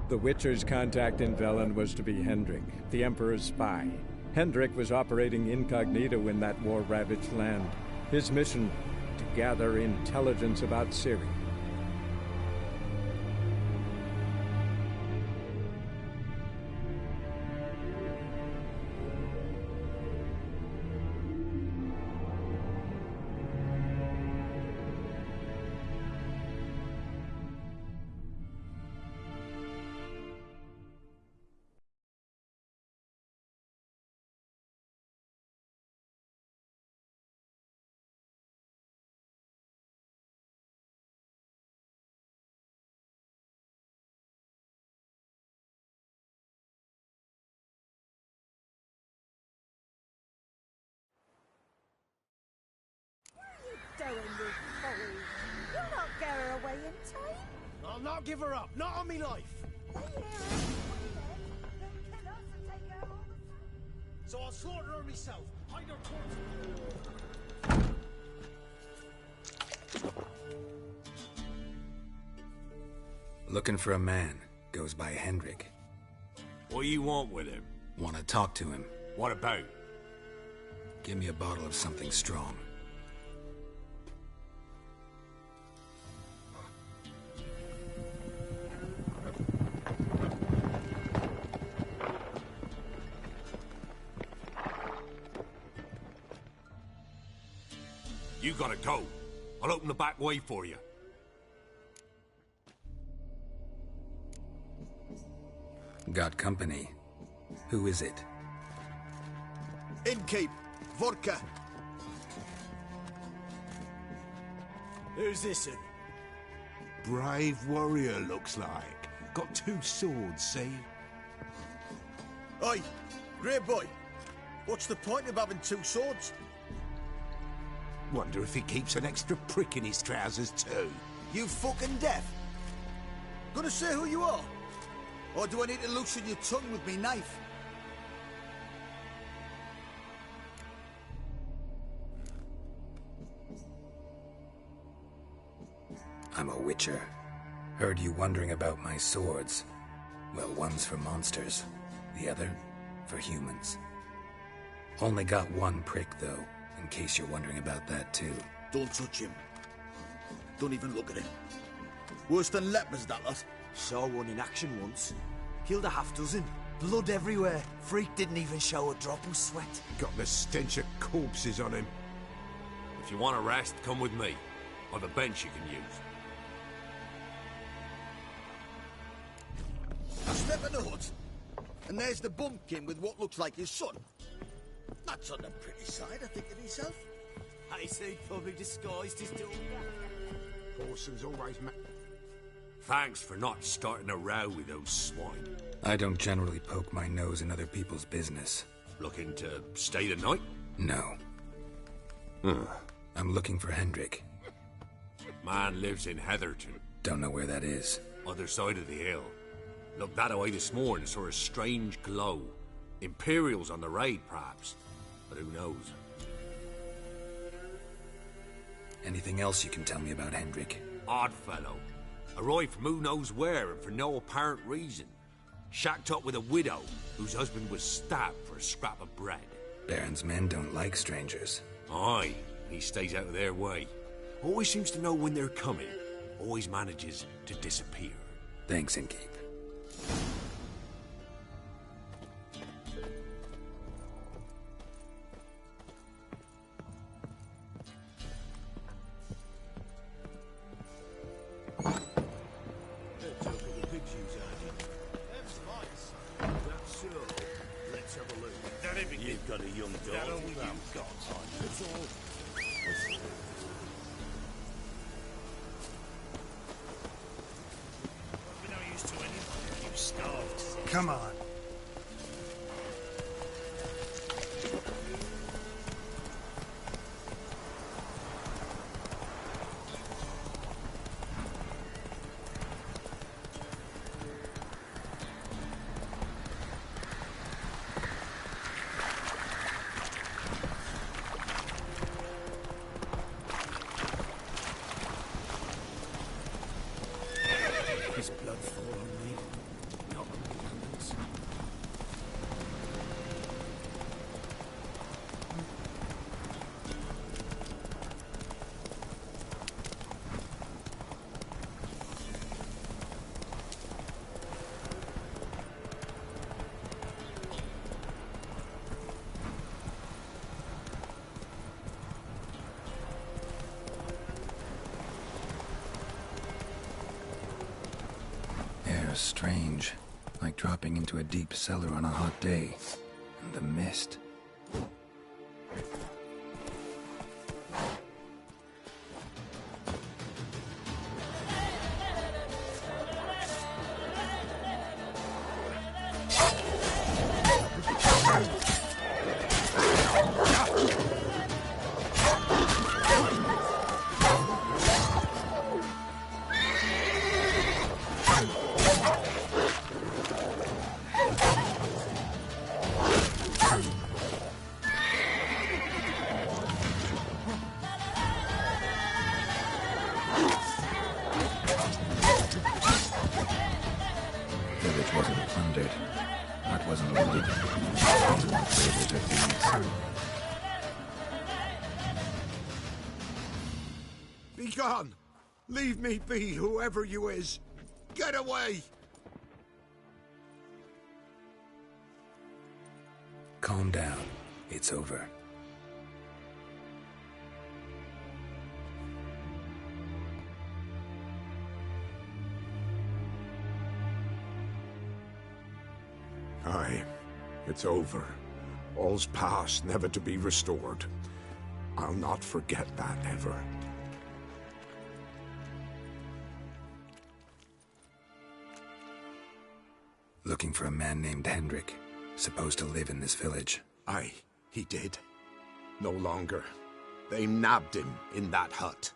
The Witcher's contact in Velen was to be Hendrik, the Emperor's spy. Hendrik was operating incognito in that war-ravaged land. His mission, to gather intelligence about Ciri. Doing you fool. You'll not get her away in time. I'll not give her up, not on me life. They hear us, we live, they'll kill us and take her all the time. So I'll slaughter her myself. Hide her towards. Looking for a man. Goes by Hendrik. What do you want with him? Want to talk to him. What about? Give me a bottle of something strong. You gotta go. I'll open the back way for you. Got company. Who is it? Innkeep, vodka. Who's this in? Brave warrior, looks like. Got 2 swords, see? Oi, grey boy. What's the point of having 2 swords? Wonder if he keeps an extra prick in his trousers too. You fucking deaf? Gonna say who you are? Or do I need to loosen your tongue with me knife? I'm a witcher. Heard you wondering about my swords. Well, one's for monsters, the other for humans. Only got 1 prick, though, in case you're wondering about that, too. Don't touch him. Don't even look at him. Worse than lepers, that lot. Saw one in action once. Killed a half-dozen. Blood everywhere. Freak didn't even show a drop of sweat. Got the stench of corpses on him. If you want a rest, come with me. I've a bench you can use. I step in the hut, and there's the bumpkin with what looks like his son. That's on the pretty side, I think of himself. I say probably disguised his daughter. Orson's always Thanks for not starting a row with those swine. I don't generally poke my nose in other people's business. Looking to stay the night? No. I'm looking for Hendrik. Man lives in Heatherton. Don't know where that is. Other side of the hill. Looked that away this morning, saw a strange glow. Imperials on the raid, perhaps. But who knows? Anything else you can tell me about Hendrik? Odd fellow. Arrived from who knows where and for no apparent reason. Shacked up with a widow whose husband was stabbed for a scrap of bread. Baron's men don't like strangers. Aye, he stays out of their way. Always seems to know when they're coming. Always manages to disappear. Thanks, Innkeep. You've got a young daughter. You've got time. It's all. We're no use to anybody. You starved. Come on. His blood fall on me. are strange, like dropping into a deep cellar on a hot day. And the mist. Be gone! Leave me be, whoever you is! Get away! Calm down. It's over. Aye, it's over. All's past, never to be restored. I'll not forget that ever. Looking for a man named Hendrik, supposed to live in this village. Aye, he did. No longer. They nabbed him in that hut.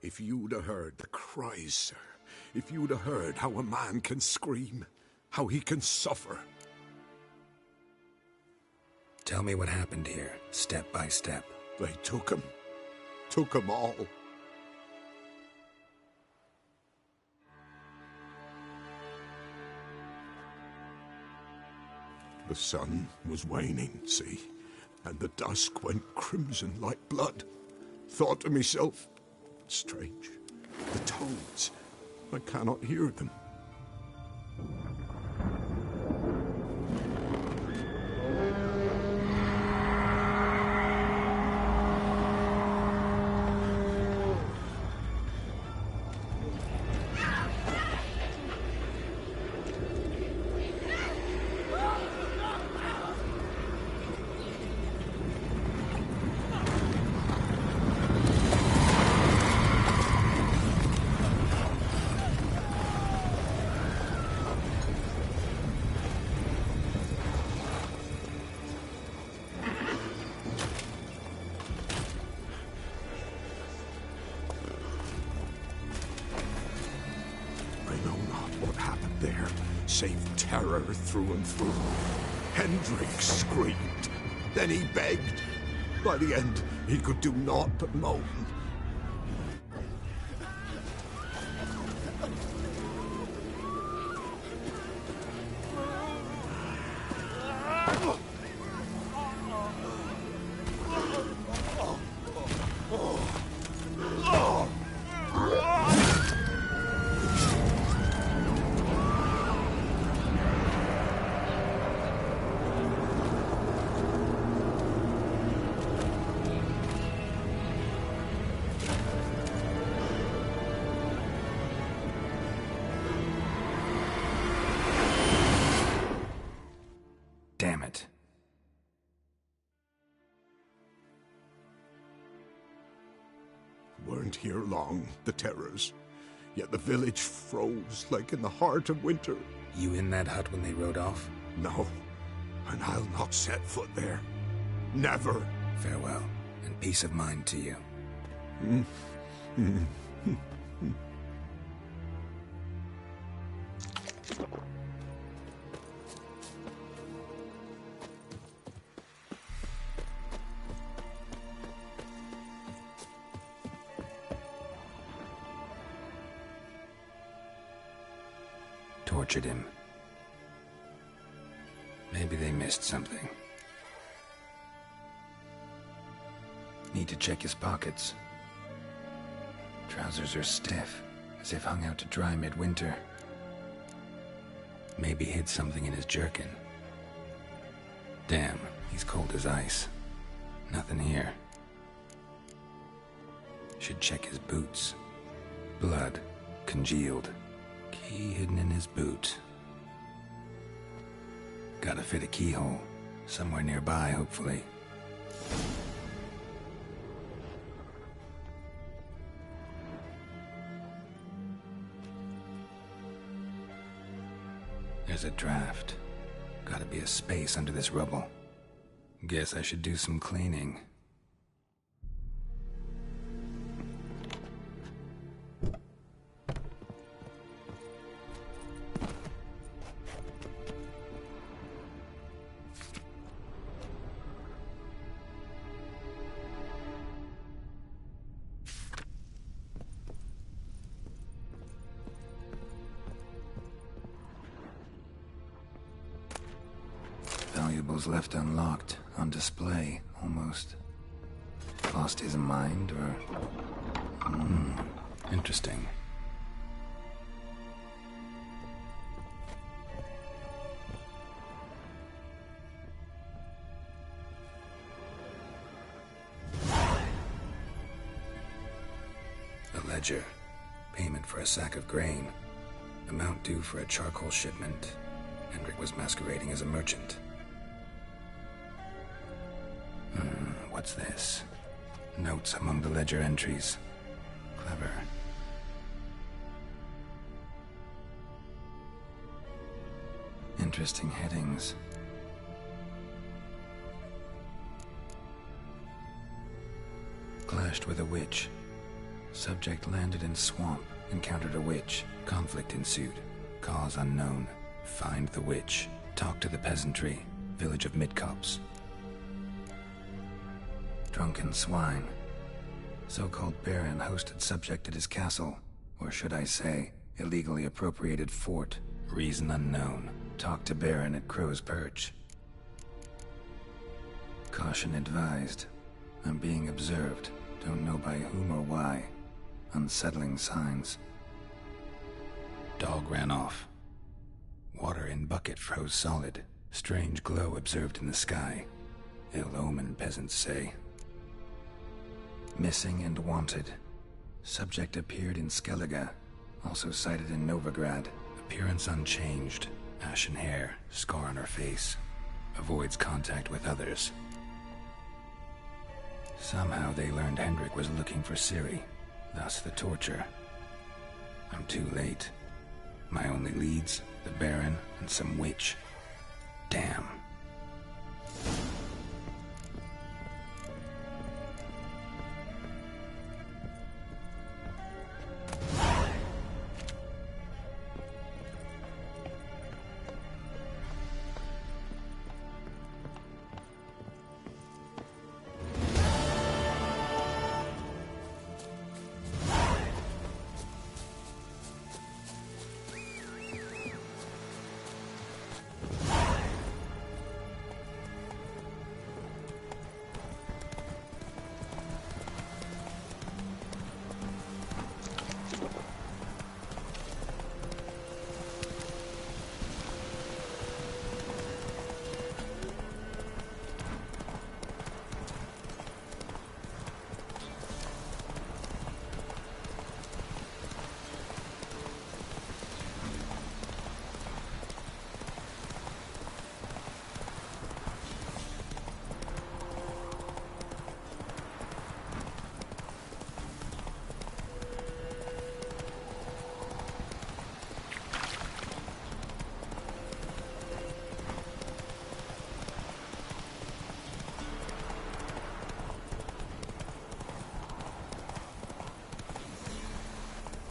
If you'd have heard the cries, sir. If you'd have heard how a man can scream, how he can suffer. Tell me what happened here, step by step. They took him. Took him all. The sun was waning, see, and the dusk went crimson like blood. Thought to myself, strange, the toads, I cannot hear them. Save terror through and through. Hendrik screamed. Then he begged. By the end, he could do naught but moan. Damn it. Weren't here long, the terrors. Yet the village froze like in the heart of winter. You in that hut when they rode off? No, and I'll not set foot there. Never. Farewell, and peace of mind to you. Tortured him. Maybe they missed something. Need to check his pockets. Trousers are stiff, as if hung out to dry midwinter. Maybe hid something in his jerkin. Damn, he's cold as ice. Nothing here. Should check his boots. Blood, congealed. Key hidden in his boot. Gotta fit a keyhole. Somewhere nearby, hopefully. There's a draft. Gotta be a space under this rubble. Guess I should do some cleaning. Valuables left unlocked, on display, almost. Lost his mind, or... interesting. A ledger. Payment for a sack of grain. Amount due for a charcoal shipment. Hendrik was masquerading as a merchant. What's this? Notes among the ledger entries. Clever. Interesting headings. Clashed with a witch. Subject landed in swamp, encountered a witch. Conflict ensued. Cause unknown. Find the witch. Talk to the peasantry. Village of Midcopse. Drunken swine. So-called baron hosted subject at his castle. Or should I say, illegally appropriated fort. Reason unknown. Talk to baron at Crow's Perch. Caution advised. I'm being observed. Don't know by whom or why. Unsettling signs. Dog ran off. Water in bucket froze solid. Strange glow observed in the sky. Ill omen, peasants say. Missing and wanted. Subject appeared in Skellige. Also sighted in Novigrad. Appearance unchanged. Ashen hair, scar on her face. Avoids contact with others. Somehow they learned Hendrik was looking for Ciri. Thus the torture. I'm too late. My only leads, the Baron and some witch. Damn.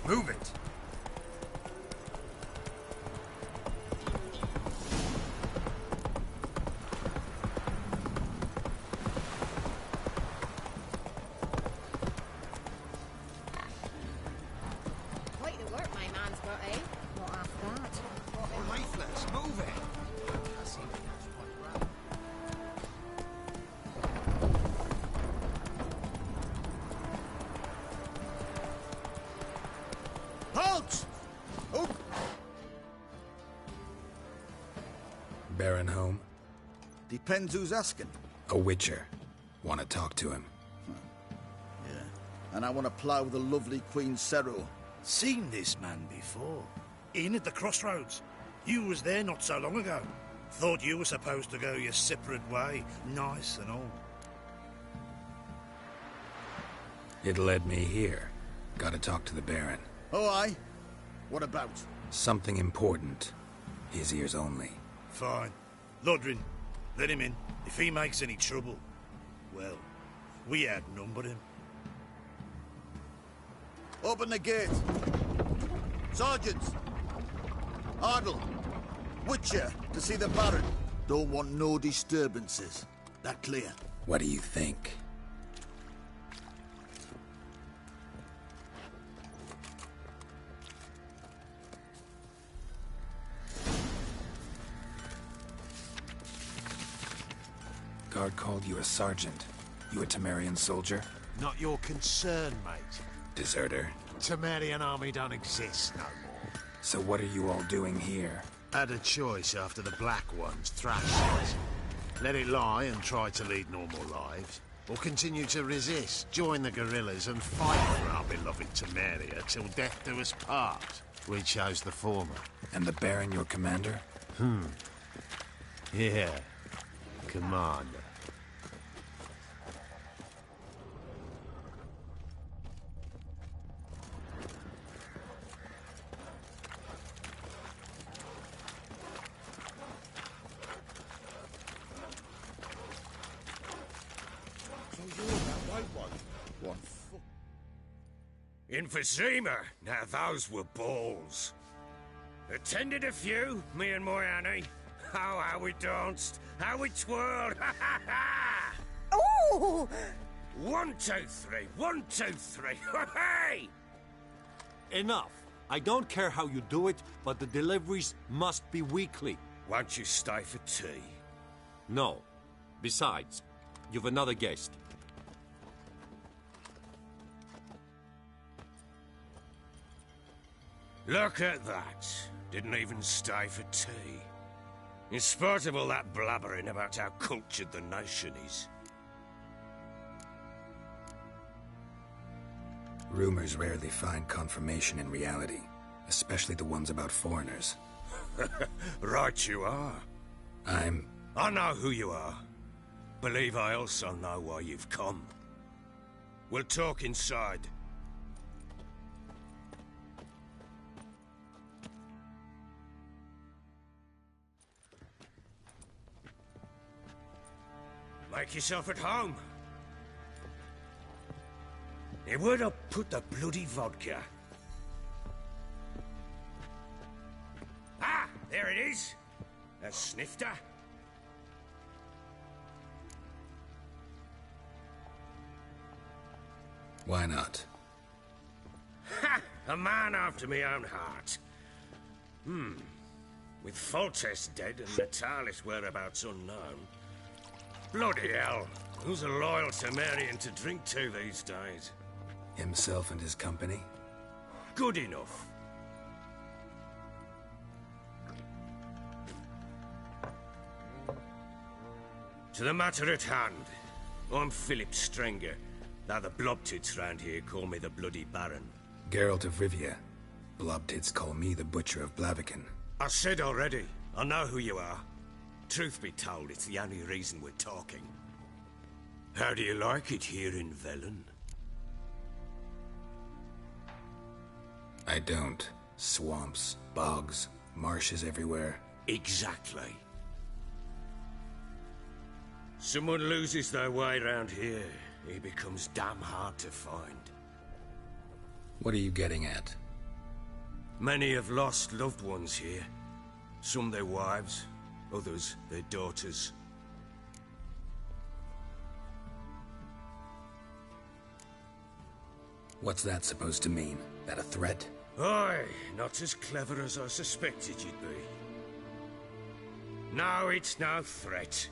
Move it! Quite the work my man's got, eh? Not half that. All right, let's move it! I see the gas pipe round. Halt! Oh! Baron home? Depends who's asking. A witcher. Want to talk to him. Yeah. And I want to plough the lovely Queen Seru. Seen this man before. inn at the crossroads. You was there not so long ago. Thought you were supposed to go your separate way, nice and all. It led me here. Gotta talk to the Baron. Oh, aye? What about? Something important. His ears only. Fine. Lodrin, let him in. If he makes any trouble, well, we outnumber him. Open the gate. Sergeants! Ardle! Witcher, to see the Baron. Don't want no disturbances. That clear? What do you think? Guard called you a sergeant. You a Temerian soldier? Not your concern, mate. Deserter. Temerian army don't exist no more. So what are you all doing here? Had a choice after the Black Ones thrashed us. Let it lie and try to lead normal lives, or continue to resist, join the guerrillas and fight for our beloved Temeria till death do us part. We chose the former. And the Baron your commander? Yeah. Commander. So you're that white one? One foot. Emphysema. Now those were balls. Attended a few, me and my Annie. Oh, how we danced, how we twirled. Ha ha ha! Ooh! 1, 2, 3. 1, 2, 3. Hey! Enough. I don't care how you do it, but the deliveries must be weekly. Won't you stay for tea? No. Besides, you've another guest. Look at that. Didn't even stay for tea. In spite of all that blabbering about how cultured the nation is. Rumors rarely find confirmation in reality, especially the ones about foreigners. Right you are. I know who you are. Believe I also know why you've come. We'll talk inside. Make yourself at home. Hey, where'd I put the bloody vodka? Ah, there it is. A snifter. Why not? Ha! A man after my own heart. With Foltest dead and Natalis whereabouts unknown. Bloody hell. Who's a loyal Temerian to drink to these days? Himself and his company? Good enough. To the matter at hand. I'm Philip Strenger. Now the Blobtits round here call me the Bloody Baron. Geralt of Rivia. Blobtits call me the Butcher of Blaviken. I said already, I know who you are. Truth be told, it's the only reason we're talking. How do you like it here in Velen? I don't. Swamps, bogs, marshes everywhere. Exactly. Someone loses their way round here, he becomes damn hard to find. What are you getting at? Many have lost loved ones here. Some their wives, others their daughters. What's that supposed to mean? That a threat? Aye, not as clever as I suspected you'd be. No, it's no threat.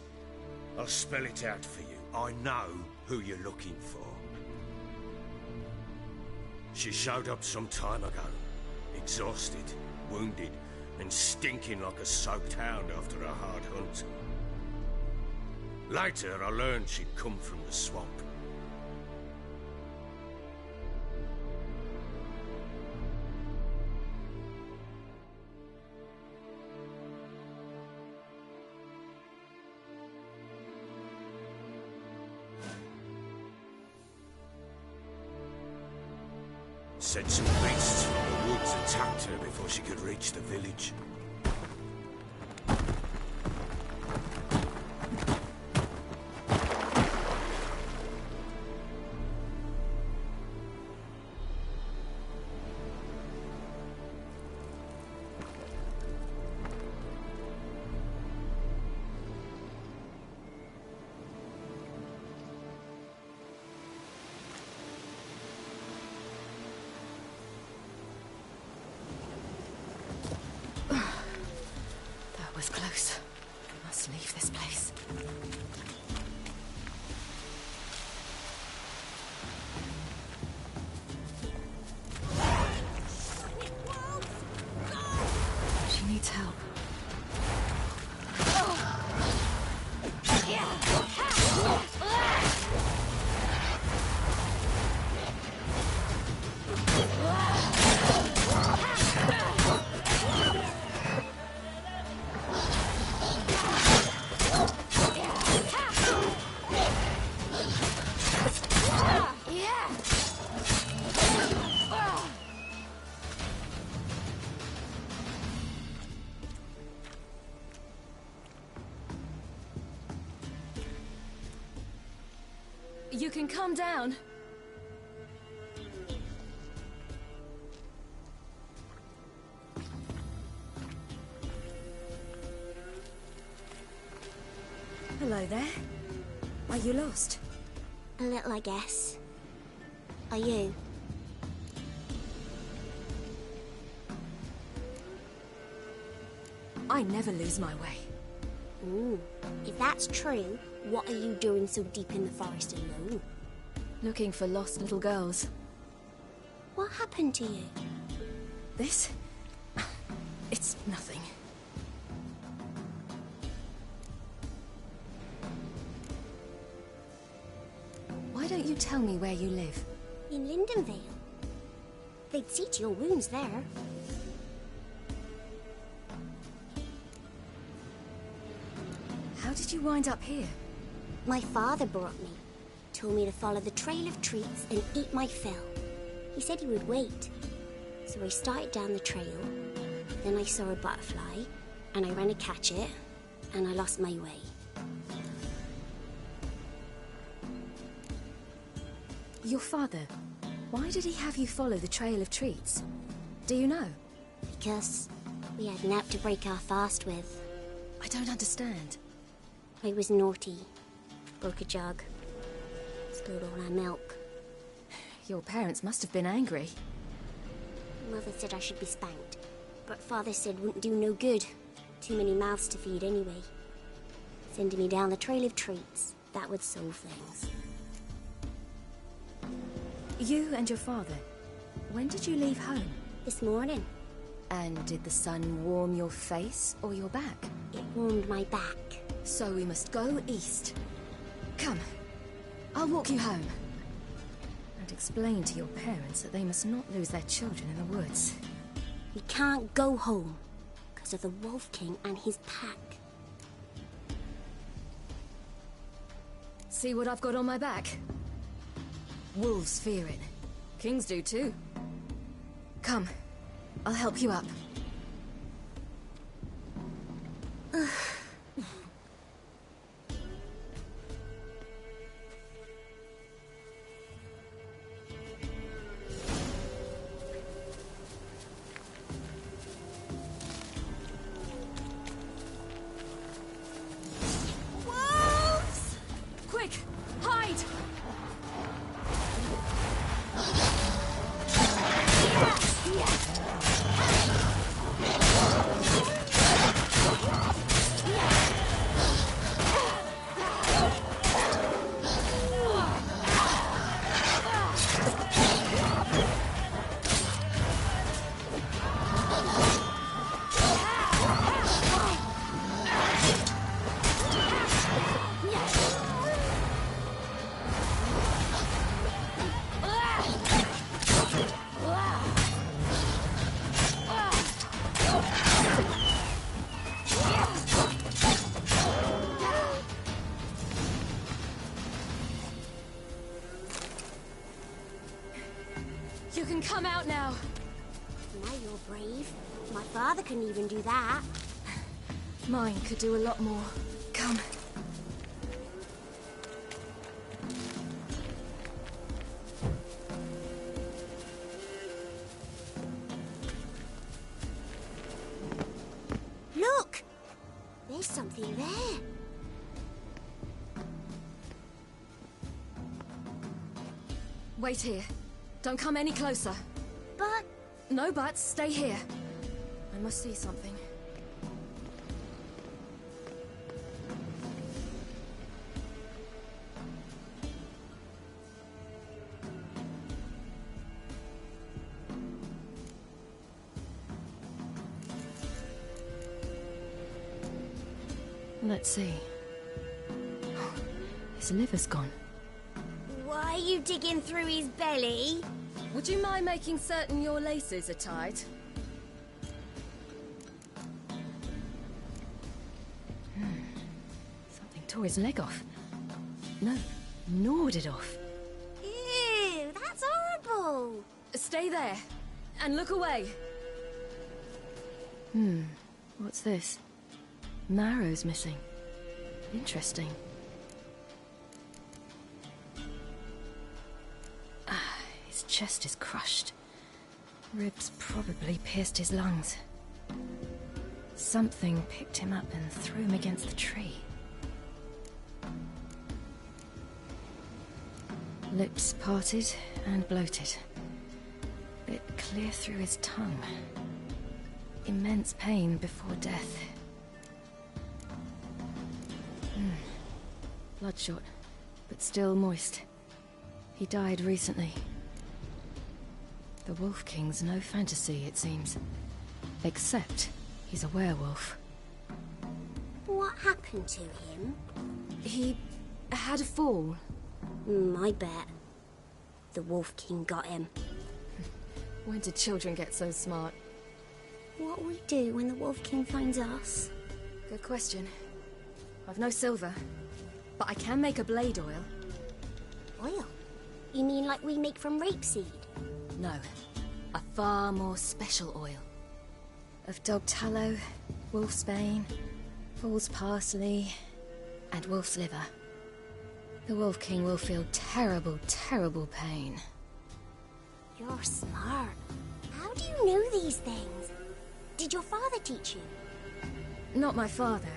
I'll spell it out for you. I know who you're looking for. She showed up some time ago. Exhausted, wounded, and stinking like a soaked hound after a hard hunt. Later, I learned she'd come from the swamp. Said some beasts from the woods attacked her before she could reach the village. Was close. I must leave this place. She needs help. You can calm down. Hello there. Are you lost? A little, I guess. Are you? I never lose my way. Ooh. If that's true, what are you doing so deep in the forest alone? Looking for lost little girls. What happened to you? This? It's nothing. Why don't you tell me where you live? In Lindenvale. They'd see to your wounds there. How did you wind up here? My father brought me. Told me to follow the trail of treats and eat my fill. He said he would wait. So I started down the trail. Then I saw a butterfly, and I ran to catch it, and I lost my way. Your father, why did he have you follow the trail of treats? Do you know? Because we had an out to break our fast with. I don't understand. I was naughty. Broke a jug. Spilled all our milk. Your parents must have been angry. Mother said I should be spanked. But Father said wouldn't do no good. Too many mouths to feed anyway. Sending me down the trail of treats. That would solve things. You and your father, when did you leave home? This morning. And did the sun warm your face or your back? It warmed my back. So we must go east. Come, I'll walk you home. And explain to your parents that they must not lose their children in the woods. We can't go home because of the Wolf King and his pack. See what I've got on my back? Wolves fear it. Kings do too. Come, I'll help you up. Wolves! Quick, hide! now. Now you're brave. My father couldn't even do that. Mine could do a lot more. Come. Look! There's something there. Wait here. Don't come any closer. But... No buts. Stay here. I must see something. Let's see. His liver's gone. Why are you digging through his belly? Would you mind making certain your laces are tied? Something tore his leg off. No, gnawed it off. Ew, that's horrible. Stay there, and look away. What's this? Marrow's missing. Interesting. His chest is crushed. Ribs probably pierced his lungs. Something picked him up and threw him against the tree. Lips parted and bloated. Bit clear through his tongue. Immense pain before death. Bloodshot, but still moist. He died recently. The Wolf King's no fantasy, it seems. Except he's a werewolf. What happened to him? He had a fall. I bet. The Wolf King got him. When did children get so smart? What'll we do when the Wolf King finds us? Good question. I've no silver, but I can make a blade oil. Oil? You mean like we make from rapeseed? No, a far more special oil. Of dog tallow, wolf's bane, fool's parsley, and wolf's liver. The Wolf King will feel terrible, terrible pain. You're smart. How do you know these things? Did your father teach you? Not my father.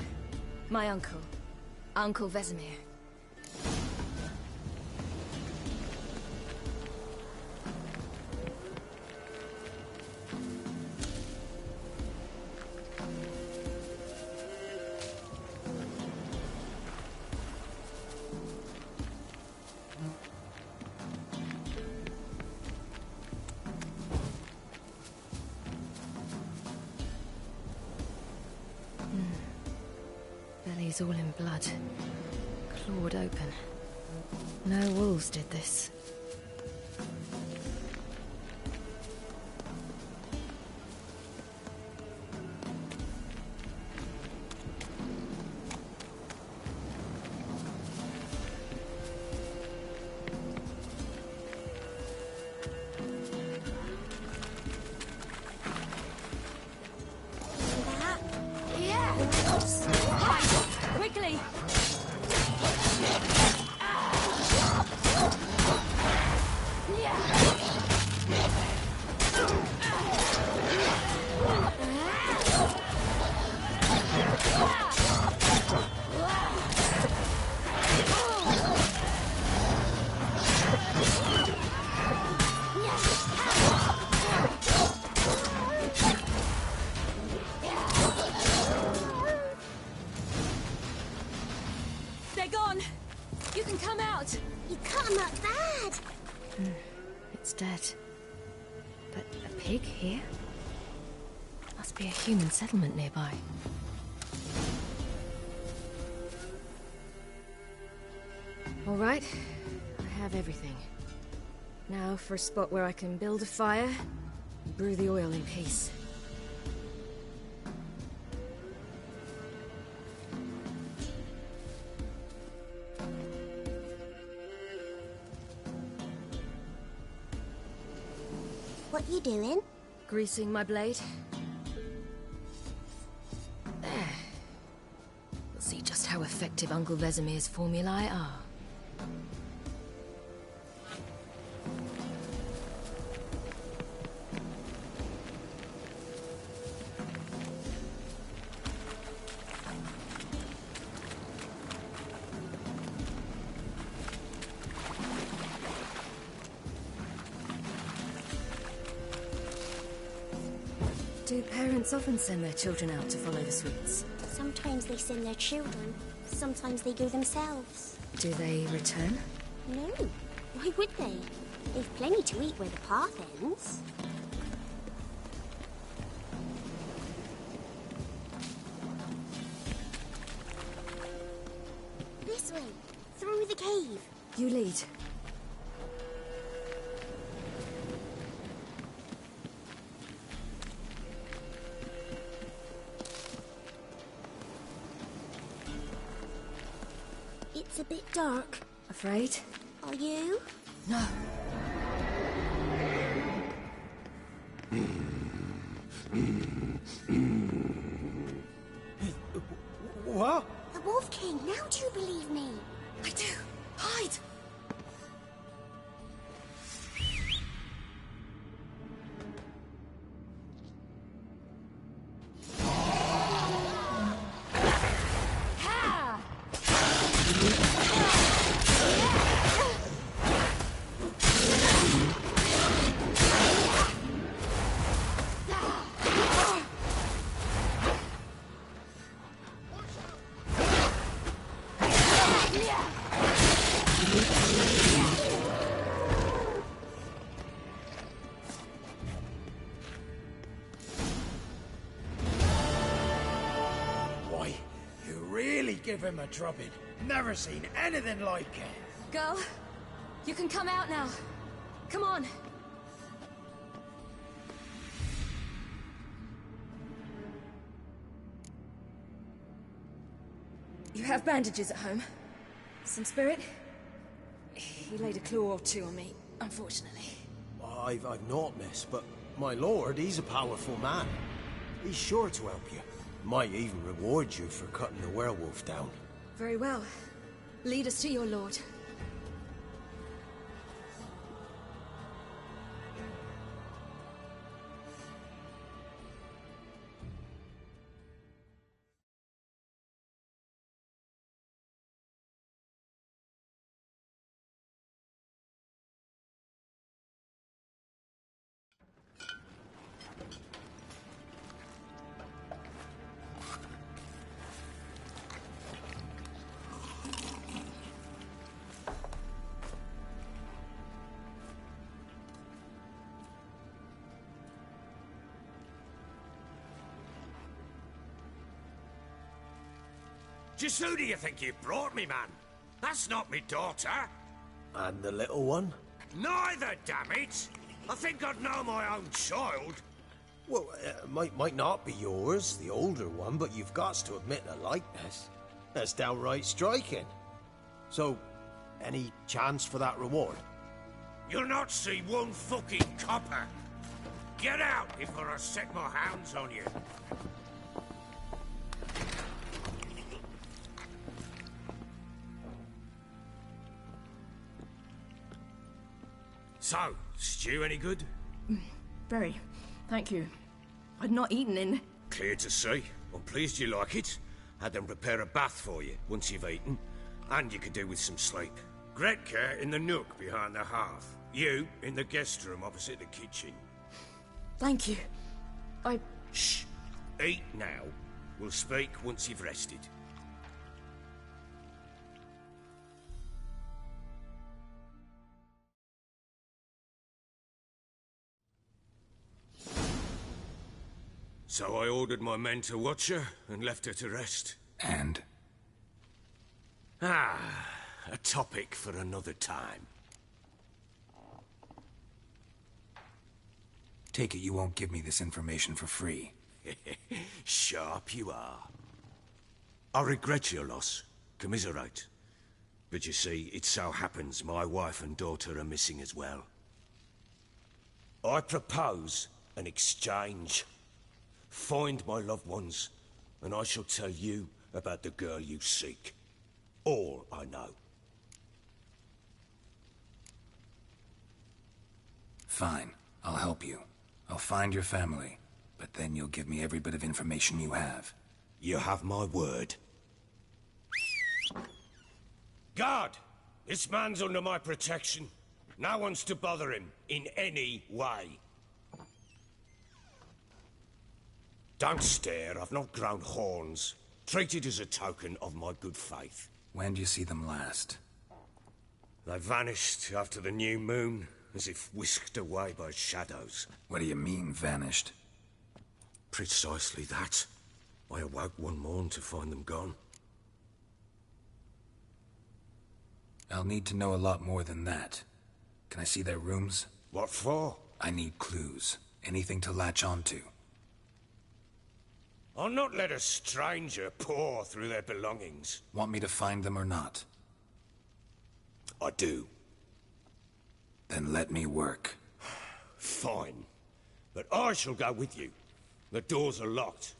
My uncle. Uncle Vesemir. Belly's all in blood. Clawed open. No wolves did this. Quickly! They're gone! You can come out! You cut him up bad! It's dead. But a pig here? Must be a human settlement nearby. All right, I have everything. Now for a spot where I can build a fire and brew the oil in peace. What you doing? Greasing my blade. There. We'll see just how effective Uncle Vesemir's formulae are. Do parents often send their children out to follow the sweets? Sometimes they send their children, sometimes they go themselves. Do they return? No, why would they? They've plenty to eat where the path ends. This way, through the cave. You lead. It's a bit dark. Afraid? Are you? No. What? The Wolf King, now do you believe me? I do. Hide! Give him a drubbing. Never seen anything like it. Girl, you can come out now. Come on. You have bandages at home? Some spirit? He laid a claw or two on me, unfortunately. I've naught, miss, but my lord, he's a powerful man. He's sure to help you. Might even reward you for cutting the werewolf down. Very well. Lead us to your lord. Just who do you think you brought me, man? That's not me daughter. And the little one? Neither, damn it! I think I'd know my own child. Well, might not be yours, the older one, but you've got to admit a likeness. That's downright striking. So, any chance for that reward? You'll not see one fucking copper. Get out before I set my hounds on you. So, stew any good? Very. Thank you. I'd not eaten in... Clear to see. I'm pleased you like it. Had them prepare a bath for you once you've eaten. And you could do with some sleep. Gretka in the nook behind the hearth. You in the guest room opposite the kitchen. Thank you. Shh. Eat now. We'll speak once you've rested. So I ordered my men to watch her and left her to rest. And? A topic for another time. Take it you won't give me this information for free. Sharp you are. I regret your loss. Commiserate. But you see, it so happens my wife and daughter are missing as well. I propose an exchange. Find my loved ones, and I shall tell you about the girl you seek. All I know. Fine. I'll help you. I'll find your family, but then you'll give me every bit of information you have. You have my word. Guard! This man's under my protection. No one's to bother him in any way. Don't stare, I've not grown horns. Treat it as a token of my good faith. When do you see them last? They vanished after the new moon, as if whisked away by shadows. What do you mean, vanished? Precisely that. I awoke one morn to find them gone. I'll need to know a lot more than that. Can I see their rooms? What for? I need clues. Anything to latch onto. I'll not let a stranger pore through their belongings. Want me to find them or not? I do. Then let me work. Fine. But I shall go with you. The doors are locked.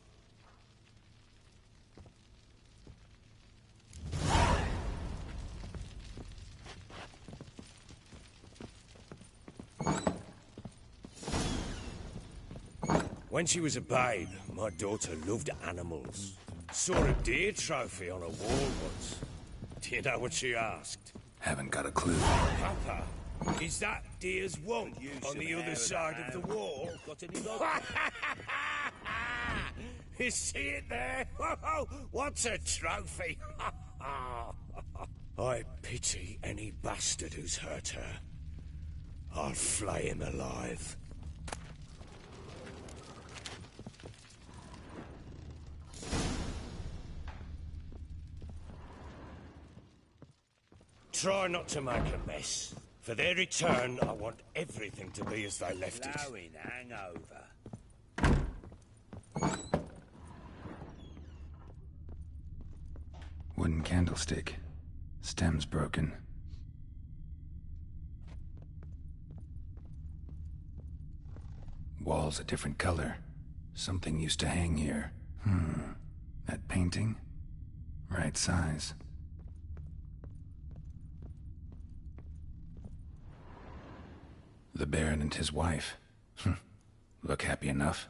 When she was a babe, my daughter loved animals. Saw a deer trophy on a wall once. Do you know what she asked? Haven't got a clue. Papa, is that deer's womp on the other side of the wall? You see it there? What's a trophy? I pity any bastard who's hurt her. I'll flay him alive. Try not to make a mess. For their return, I want everything to be as they left it. Blowing hangover. Wooden candlestick. Stem's broken. Walls a different color. Something used to hang here. That painting? Right size. The Baron and his wife. Look happy enough.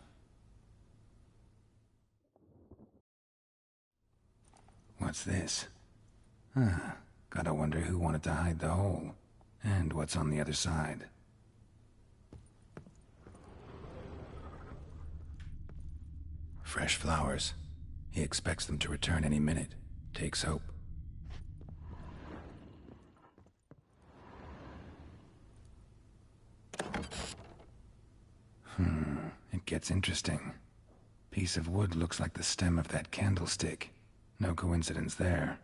What's this? Gotta wonder who wanted to hide the hole. And what's on the other side. Fresh flowers. He expects them to return any minute. Takes hope. It gets interesting. Piece of wood looks like the stem of that candlestick. No coincidence there.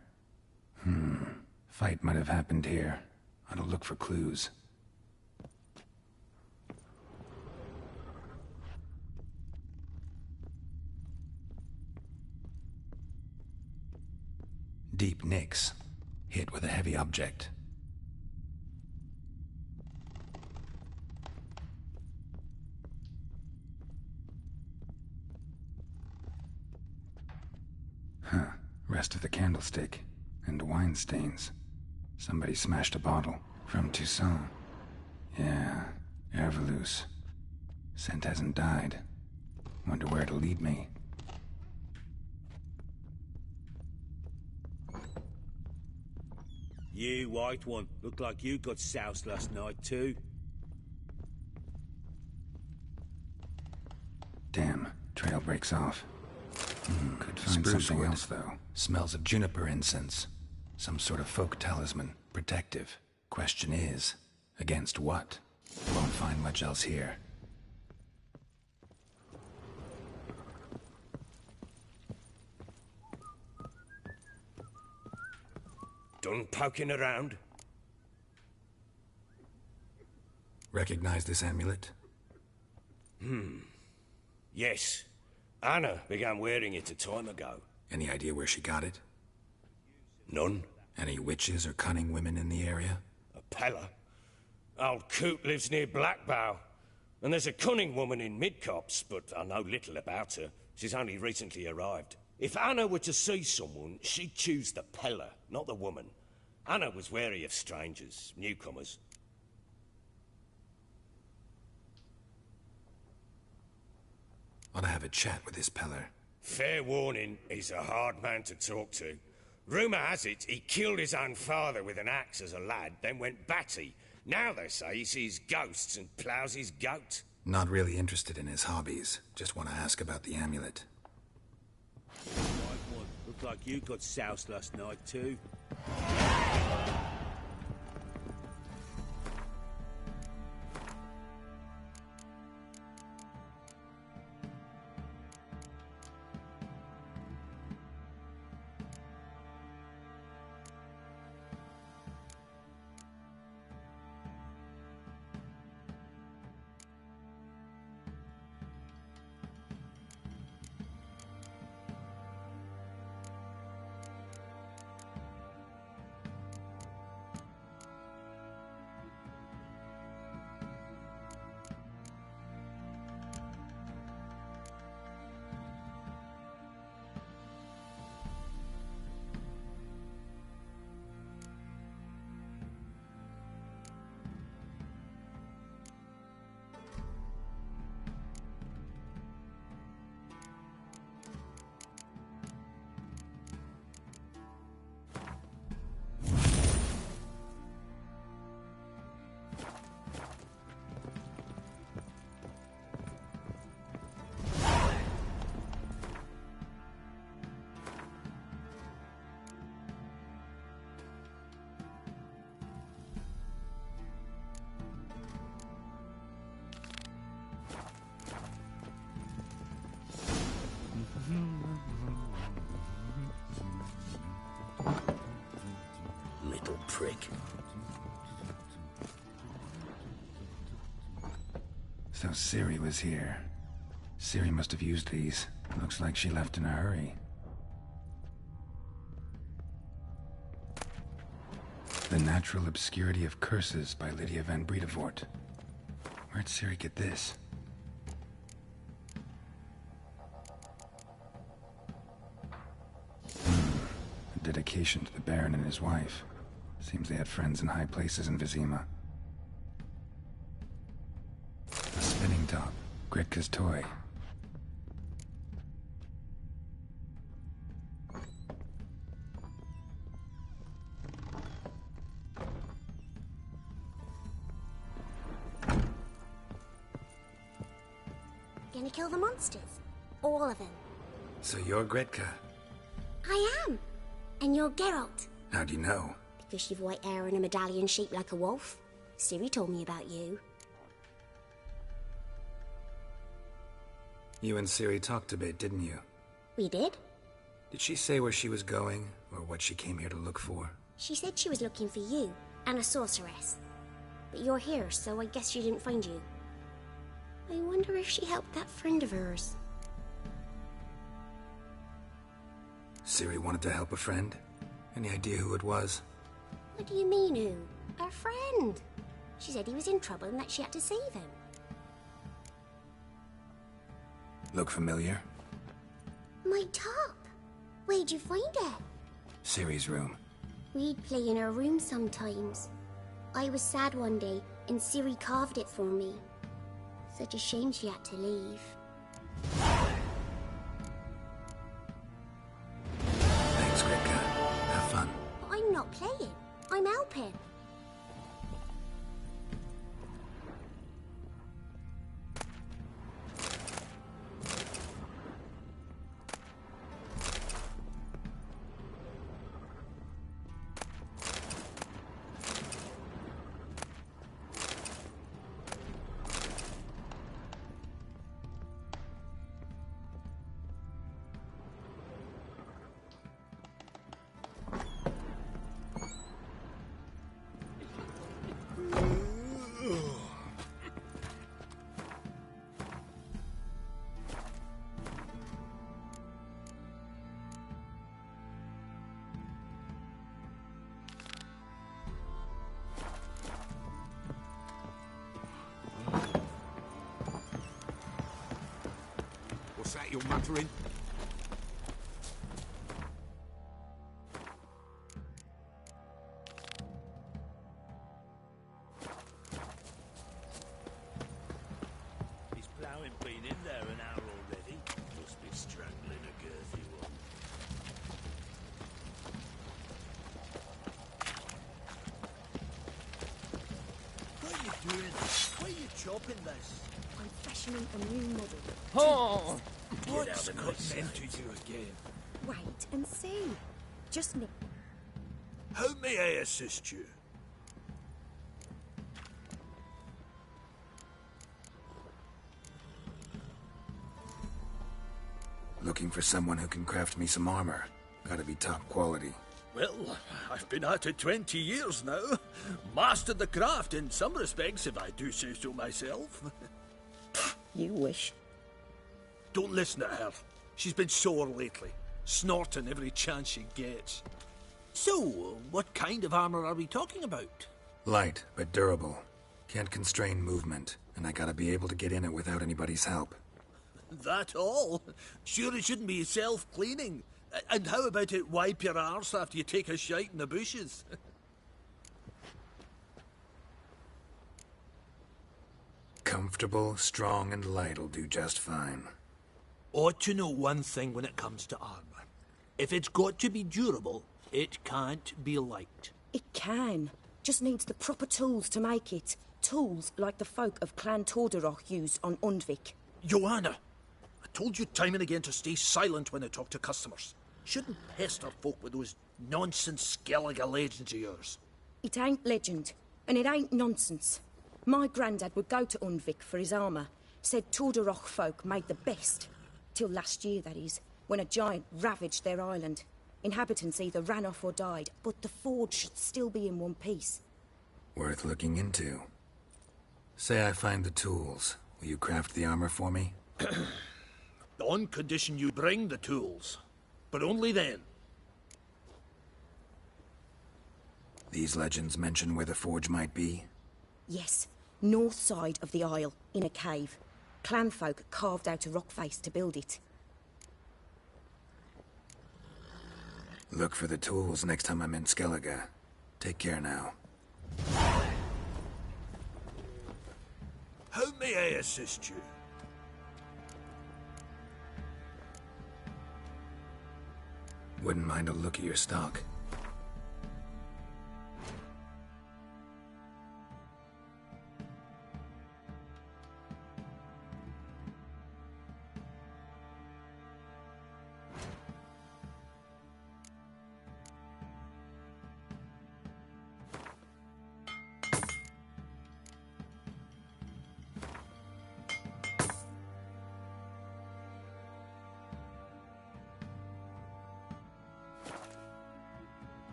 Fight might have happened here. I'll look for clues. Deep nicks. Hit with a heavy object. Rest of the candlestick. And wine stains. Somebody smashed a bottle. From Toussaint. Yeah, Herveloos. Scent hasn't died. Wonder where it'll lead me. You, white one, look like you got soused last night too. Damn, trail breaks off. Could find something else, though. Smells of juniper incense. Some sort of folk talisman. Protective. Question is, against what? Won't find much else here. Done poking around? Recognize this amulet? Yes. Anna began wearing it a time ago. Any idea where she got it? None. Any witches or cunning women in the area? A Pella. Old Coot lives near Blackbow. And there's a cunning woman in Midcopse, but I know little about her. She's only recently arrived. If Anna were to see someone, she'd choose the Peller, not the woman. Anna was wary of strangers, newcomers. Ought to have a chat with this Peller. Fair warning, he's a hard man to talk to. Rumour has it he killed his own father with an axe as a lad, then went batty. Now they say he sees ghosts and ploughs his goat. Not really interested in his hobbies. Just want to ask about the amulet. Looked like you got soused last night, too. Little prick. So Ciri was here. Ciri must have used these. Looks like she left in a hurry. The Natural Obscurity of Curses by Lydia van Bredevoort. Where'd Ciri get this? A dedication to the Baron and his wife. Seems they had friends in high places in Vizima. A spinning top. Gretka's toy. Gonna kill the monsters? All of them. So you're Gretka? I am. And you're Geralt. How do you know? Because you've white hair and a medallion shaped like a wolf. Ciri told me about you. You and Ciri talked a bit, didn't you? We did? Did she say where she was going, or what she came here to look for? She said she was looking for you, and a sorceress. But you're here, so I guess she didn't find you. I wonder if she helped that friend of hers. Ciri wanted to help a friend? Any idea who it was? What do you mean, who? Her friend. She said he was in trouble and that she had to save him. Look familiar? My top. Where'd you find it? Ciri's room. We'd play in her room sometimes. I was sad one day, and Ciri carved it for me. Such a shame she had to leave. Thanks, Gretka. Have fun. I'm not playing. I'm helping. What's that you're muttering? His ploughing been in there an hour already. Must be strangling a girthy one. What are you doing? Why are you chopping this? I'm fashioning a new model. Oh! What's cutting into you again? Wait and see. Just nip. How may I assist you? Looking for someone who can craft me some armor. Gotta be top quality. Well, I've been at it 20 years now. Mastered the craft in some respects, if I do say so myself. You wish. Don't listen to her. She's been sore lately, snorting every chance she gets. So, what kind of armor are we talking about? Light, but durable. Can't constrain movement, and I gotta be able to get in it without anybody's help. That all? Sure it shouldn't be self-cleaning. And how about it wipe your arse after you take a shite in the bushes? Comfortable, strong, and light'll do just fine. Ought to know one thing when it comes to armor. If it's got to be durable, it can't be light. It can. Just needs the proper tools to make it. Tools like the folk of Clan Tordaroch use on Undvik. Joanna, I told you time and again to stay silent when I talk to customers. Shouldn't pester folk with those nonsense Skellige legends of yours. It ain't legend, and it ain't nonsense. My grandad would go to Undvik for his armour. Said Tordaroch folk made the best. Till last year, that is, when a giant ravaged their island. Inhabitants either ran off or died, but the forge should still be in one piece. Worth looking into. Say I find the tools. Will you craft the armor for me? On condition you bring the tools. But only then. These legends mention where the forge might be? Yes, north side of the isle, in a cave. Clanfolk carved out a rock face to build it. Look for the tools next time I'm in Skellige. Take care now. How may I assist you? Wouldn't mind a look at your stock.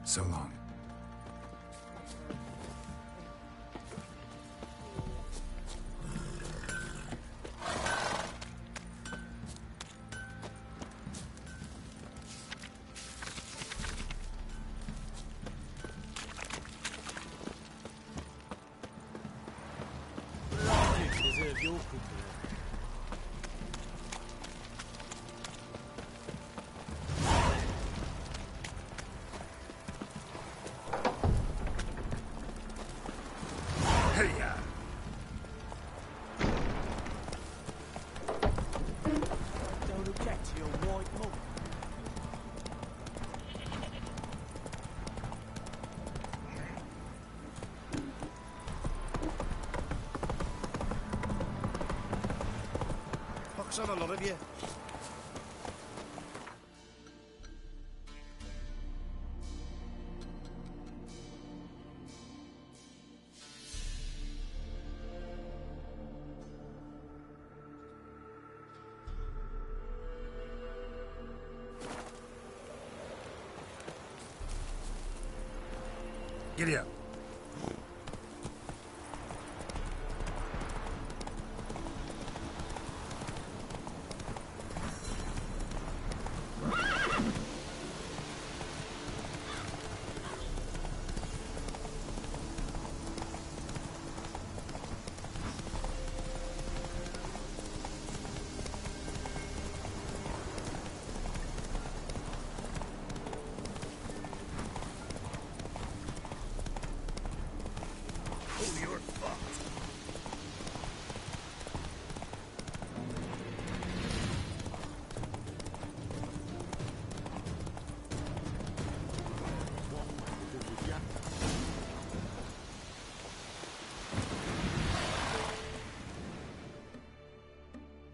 So long. Deserve your company. Don't object to your white mug. Pox on a lot of you. Giddy up.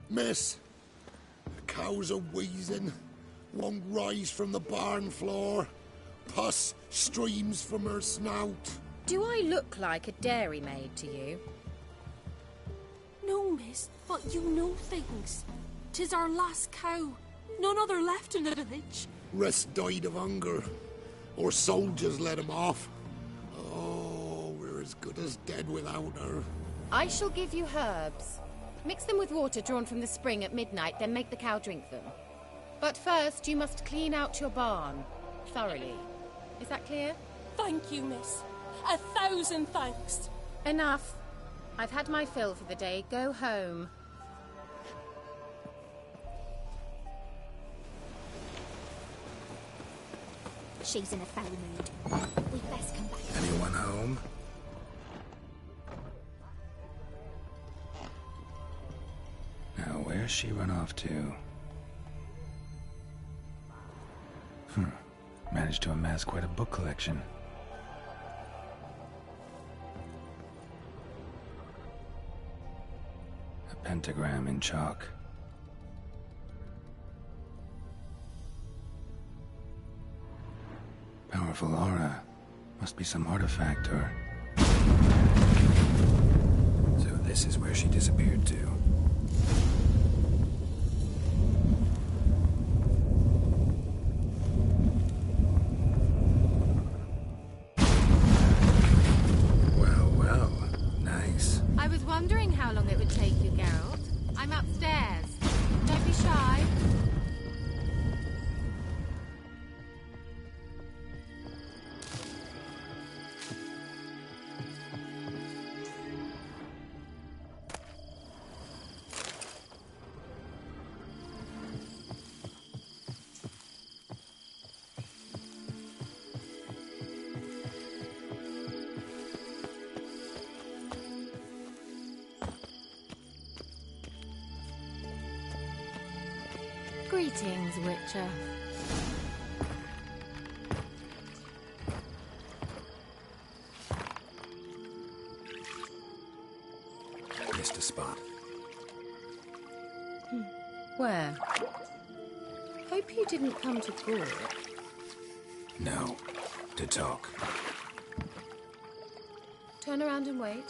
Miss, the cows are wheezing, won't rise from the barn floor. Pus streams from her snout. Do I look like a dairymaid to you? No, miss, but you know things. 'Tis our last cow. None other left in the village. Rest died of hunger, or soldiers let him off. Oh, we're as good as dead without her. I shall give you herbs. Mix them with water drawn from the spring at midnight, then make the cow drink them. But first, you must clean out your barn. Thoroughly. Is that clear? Thank you, miss. 1,000 thanks. Enough. I've had my fill for the day. Go home. She's in a foul mood. We'd best come back. Anyone home? Now, where's she run off to? Managed to amass quite a book collection. A pentagram in chalk. Powerful aura. Must be some artifact or... So this is where she disappeared to. Well, nice. I was wondering how long it would take you, Geralt. I'm upstairs. Don't be shy. Greetings, Witcher. Missed a spot. Where? Hope you didn't come to Gore. No. To talk. Turn around and wait.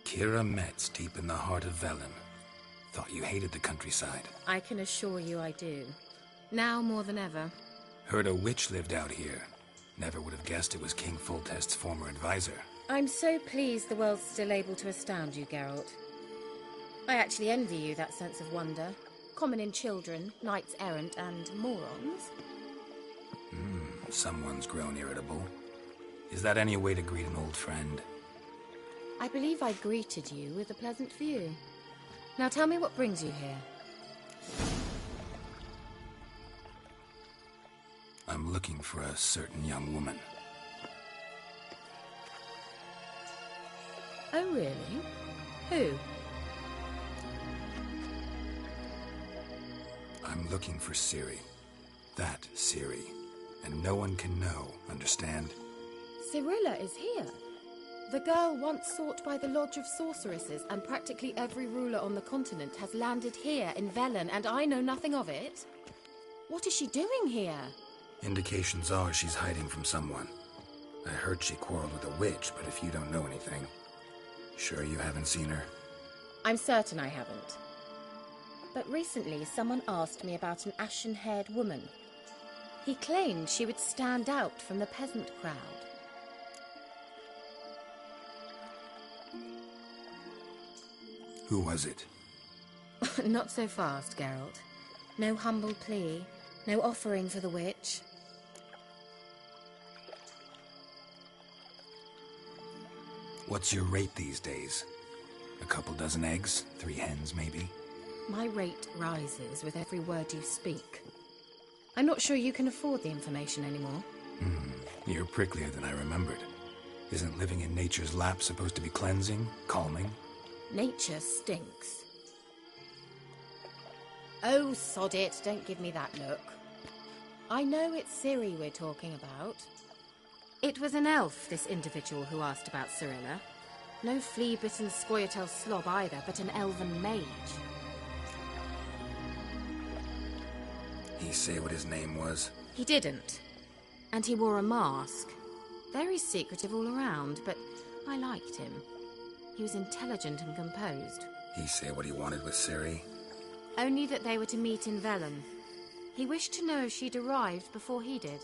Kira Metz, deep in the heart of Velen. Thought you hated the countryside. I can assure you I do. Now more than ever. Heard a witch lived out here. Never would have guessed it was King Foltest's former advisor. I'm so pleased the world's still able to astound you, Geralt. I actually envy you that sense of wonder. Common in children, knights errant, and morons. Someone's grown irritable. Is that any way to greet an old friend? I believe I greeted you with a pleasant view. Now tell me what brings you here. I'm looking for a certain young woman. Oh, really? Who? I'm looking for Ciri. That Ciri. And no one can know, understand? Cirilla is here. The girl once sought by the Lodge of Sorceresses, and practically every ruler on the continent has landed here in Velen, and I know nothing of it. What is she doing here? Indications are she's hiding from someone. I heard she quarreled with a witch, but if you don't know anything... Sure you haven't seen her? I'm certain I haven't. But recently someone asked me about an ashen-haired woman. He claimed she would stand out from the peasant crowd. Who was it? Not so fast, Geralt. No humble plea, no offering for the witch. What's your rate these days? A couple dozen eggs? 3 hens, maybe? My rate rises with every word you speak. I'm not sure you can afford the information anymore. You're pricklier than I remembered. Isn't living in nature's lap supposed to be cleansing, calming? Nature stinks. Oh, sod it, don't give me that look. I know it's Ciri we're talking about. It was an elf, this individual who asked about Cirilla. No flea-bitten Scoia'tael slob either, but an elven mage. He say what his name was? He didn't. And he wore a mask. Very secretive all around, but I liked him. He was intelligent and composed. He say what he wanted with Ciri? Only that they were to meet in Velen. He wished to know if she'd arrived before he did.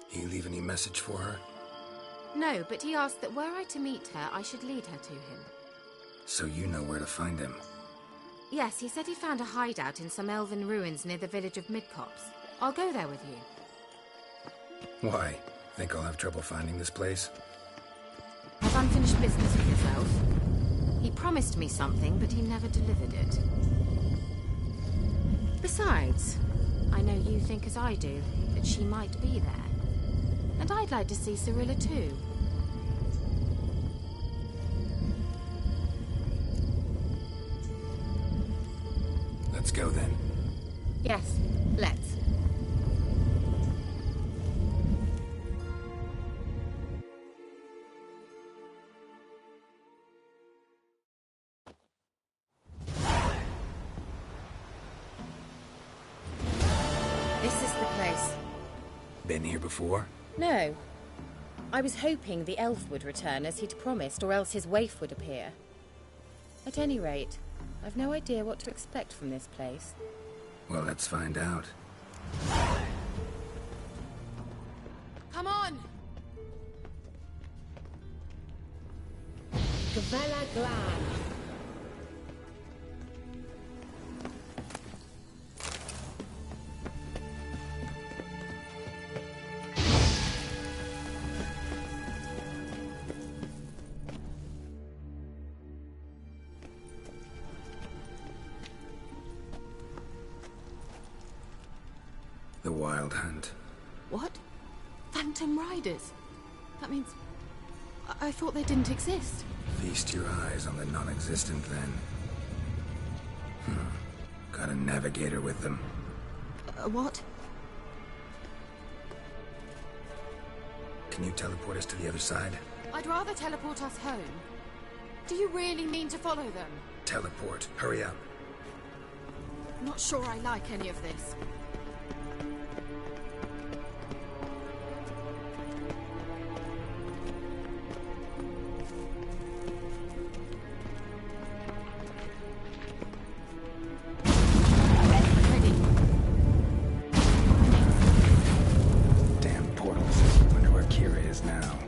He leave any message for her? No, but he asked that were I to meet her, I should lead her to him. So you know where to find him? Yes, he said he found a hideout in some elven ruins near the village of Midcopse. I'll go there with you. Why? Think I'll have trouble finding this place? Have unfinished business with yourself. He promised me something, but he never delivered it. Besides, I know you think as I do, that she might be there. And I'd like to see Cirilla too. Let's go then. Yes, let's. This is the place. Been here before? No. I was hoping the elf would return as he'd promised, or else his waif would appear. At any rate, I've no idea what to expect from this place. Well, let's find out. Come on! Gavella Glan. The Wild Hunt. What? Phantom Riders? That means... I thought they didn't exist. Feast your eyes on the non-existent, then. Got a navigator with them. What? Can you teleport us to the other side? I'd rather teleport us home. Do you really mean to follow them? Teleport. Hurry up. Not sure I like any of this. Damn portals. Wonder where Kira is now.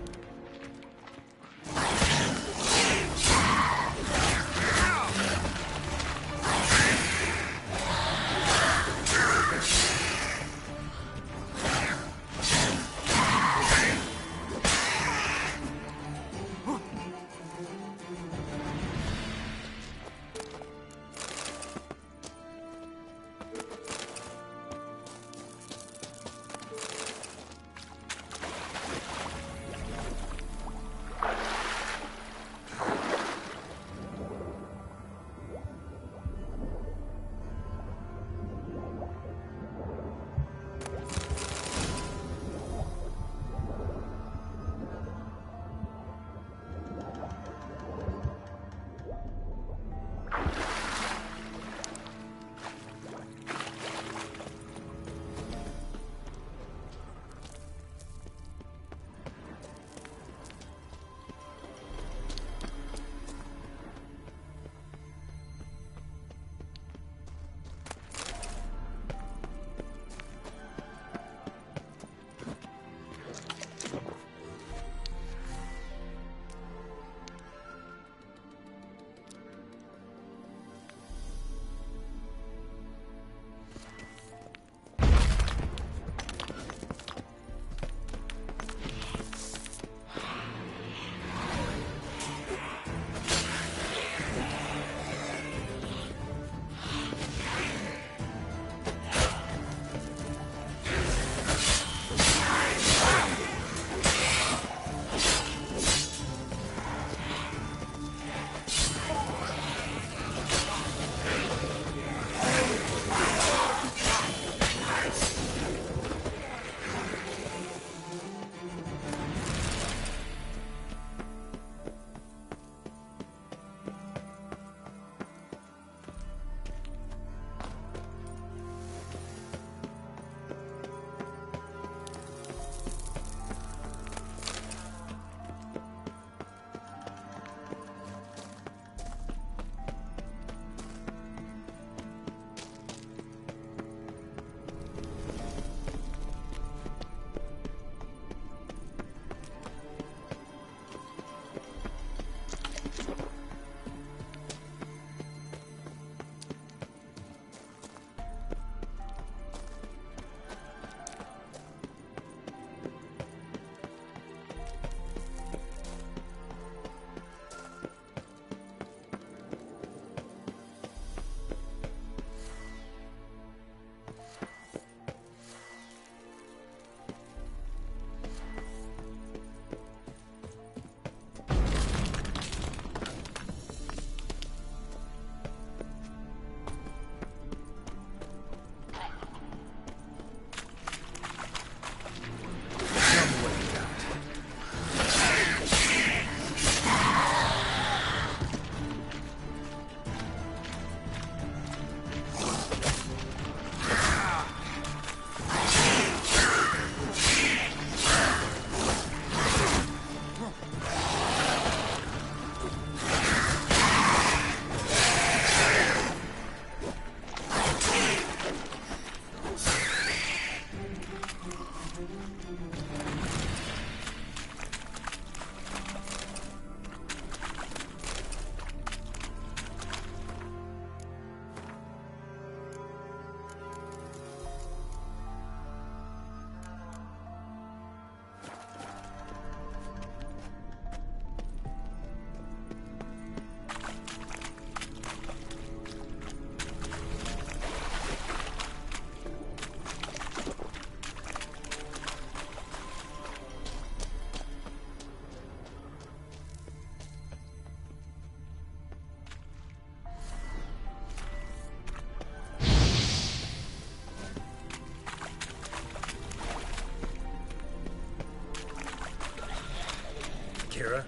Kira?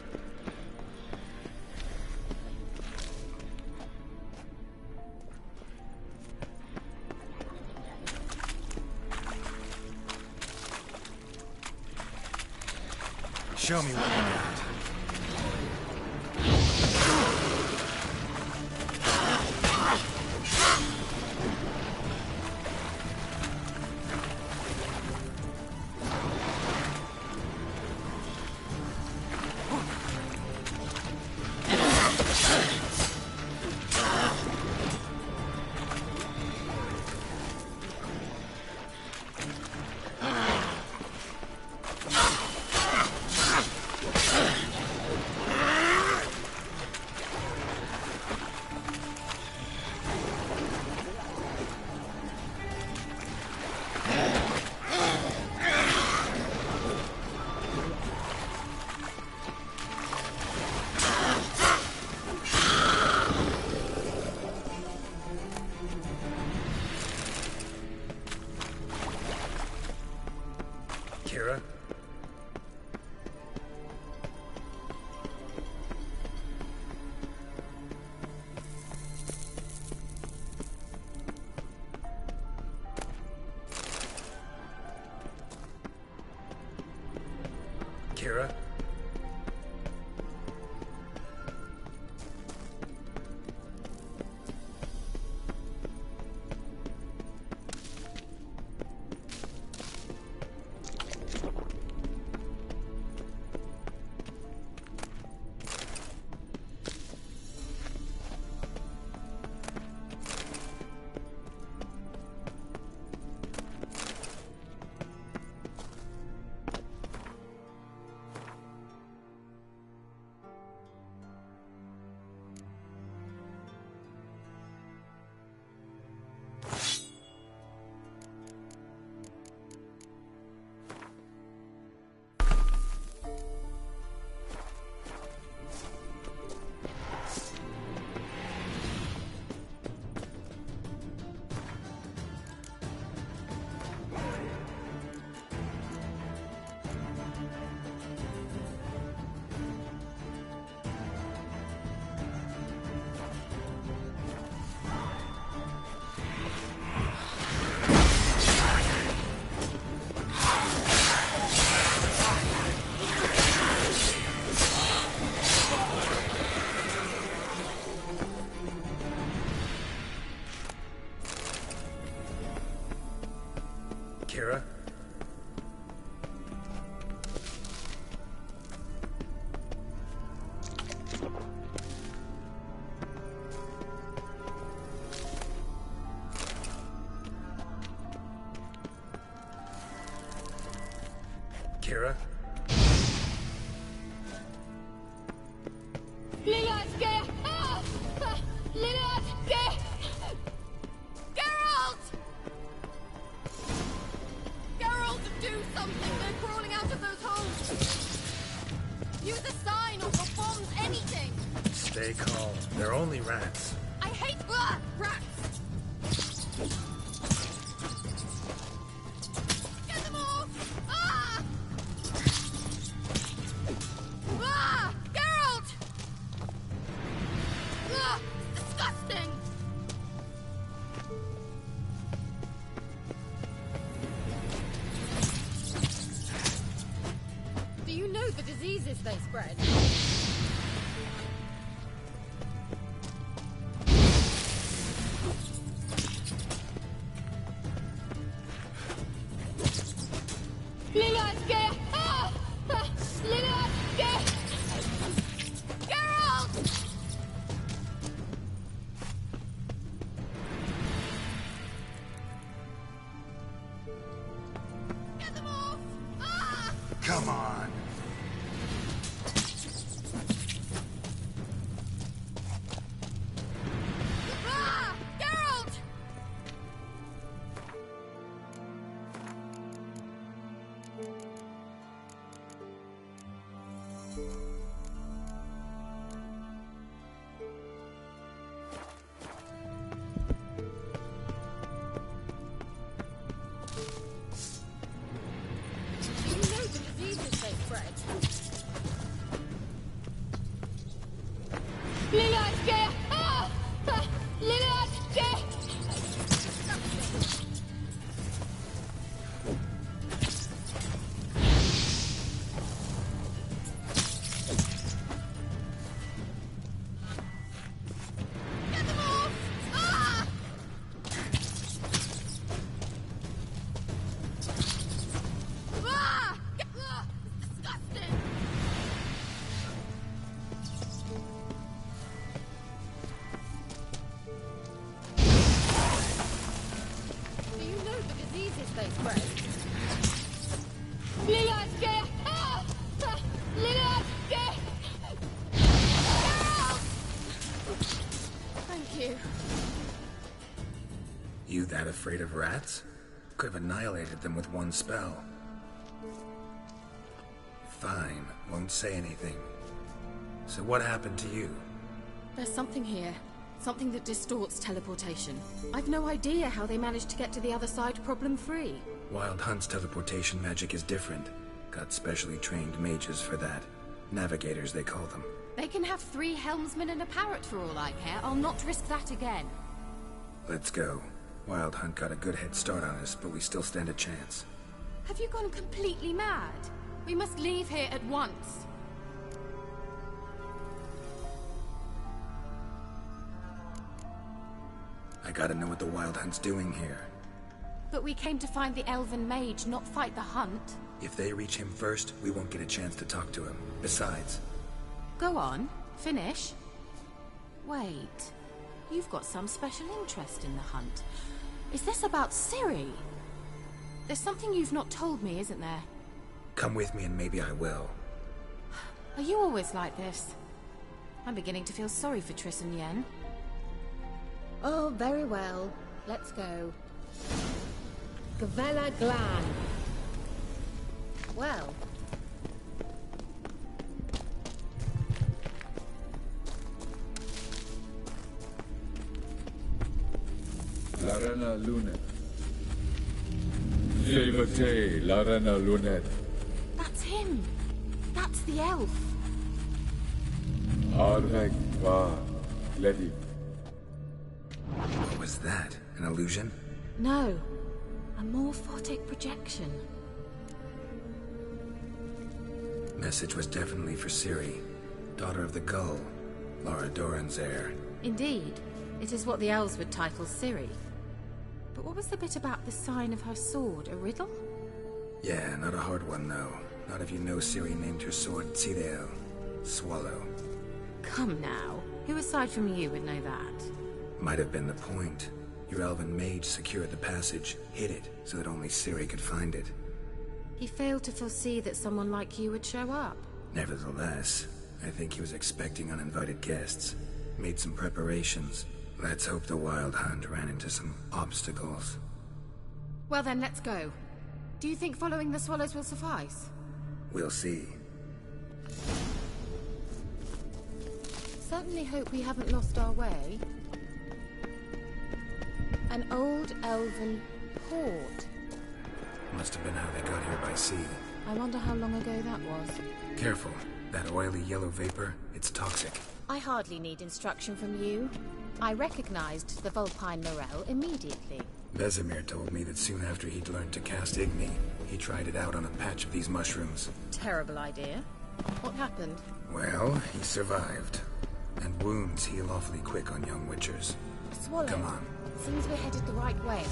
Show me what you got. Kira? Kira? Kira? Kira? Lilad, get! Ah! Lilad, get! Geralt! Geralt, do something! They're crawling out of those holes! Use a sign or bombs, anything! Stay calm. They're only rats. I hate rats! Get them off! Ah! Ah! Geralt! Ah! Disgusting! Do you know the diseases they spread? Lilad, get! Ah! Lilad, get! Geralt! Get them off! Ah! Come on. Ah! Geralt! You know the diseases they space break. Thank you. You that afraid of rats? Could have annihilated them with one spell. Fine, won't say anything. So what happened to you? There's something here. Something that distorts teleportation. I've no idea how they managed to get to the other side problem-free. Wild Hunt's teleportation magic is different. Got specially trained mages for that. Navigators, they call them. They can have 3 helmsmen and a parrot for all I care. I'll not risk that again. Let's go. Wild Hunt got a good head start on us, but we still stand a chance. Have you gone completely mad? We must leave here at once. I gotta know what the Wild Hunt's doing here. But we came to find the Elven Mage, not fight the hunt. If they reach him first, we won't get a chance to talk to him. Besides... Go on. Finish. Wait. You've got some special interest in the hunt. Is this about Ciri? There's something you've not told me, isn't there? Come with me and maybe I will. Are you always like this? I'm beginning to feel sorry for Triss and Yen. Oh, very well. Let's go. Gavella Glan. Well. Larena Lunet. Levate, Larena Lunet. That's him. That's the elf. Arvek va Ledi. What was that? An illusion? No. A morphotic projection. Message was definitely for Ciri, daughter of the Gull, Lara Doran's heir. Indeed. It is what the elves would title Ciri. But what was the bit about the sign of her sword? A riddle? Yeah, not a hard one, though. Not if you know Ciri named her sword Tidel, Swallow. Come now. Who aside from you would know that? Might have been the point. Your elven mage secured the passage, hid it, so that only Ciri could find it. He failed to foresee that someone like you would show up. Nevertheless, I think he was expecting uninvited guests. Made some preparations. Let's hope the Wild Hunt ran into some obstacles. Well then, let's go. Do you think following the swallows will suffice? We'll see. Certainly hope we haven't lost our way. An old elven port. Must have been how they got here by sea. I wonder how long ago that was. Careful. That oily yellow vapor, it's toxic. I hardly need instruction from you. I recognized the Vulpine Morel immediately. Vesemir told me that soon after he'd learned to cast Igni, he tried it out on a patch of these mushrooms. Terrible idea. What happened? Well, he survived. And wounds heal awfully quick on young witchers. Swallow. Come on. Seems we're headed the right way.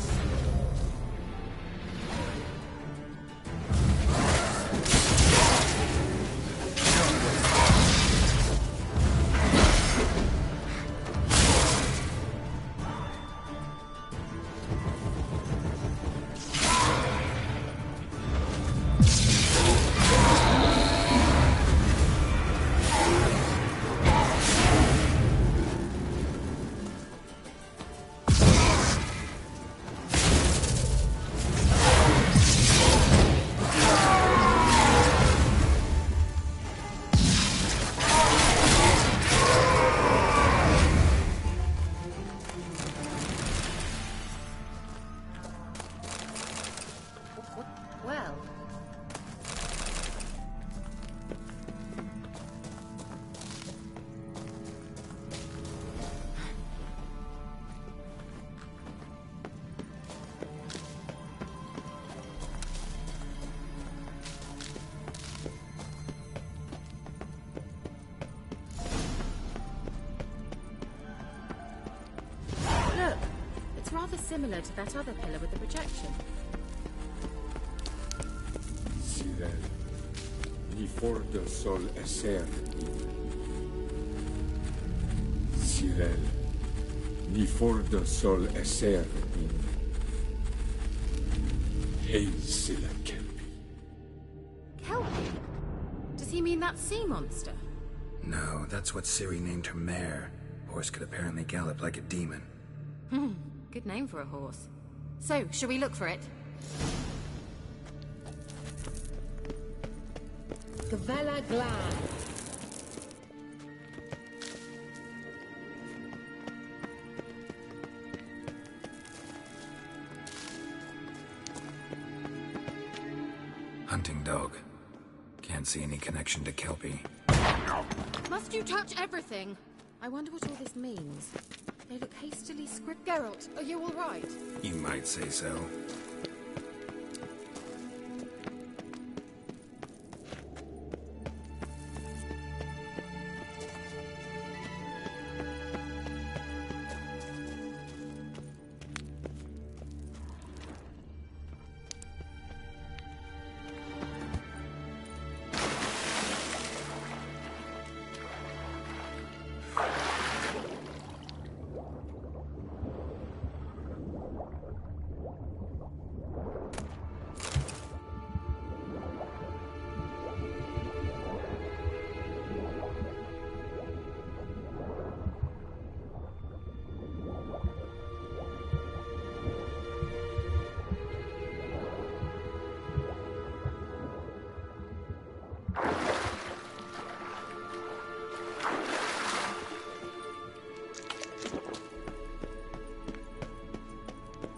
Similar to that other pillar with the projection. Cyril, ni for de sol esser. Cyril, ni for de sol esser. Hazel Kelpie. Kelpie? Does he mean that sea monster? No, that's what Ciri named her mare. Horse could apparently gallop like a demon. Good name for a horse. So, shall we look for it? Gavella Glad. Hunting dog. Can't see any connection to Kelpie. Must you touch everything? I wonder what all this means. They look hastily scripted. Geralt, are you all right? You might say so.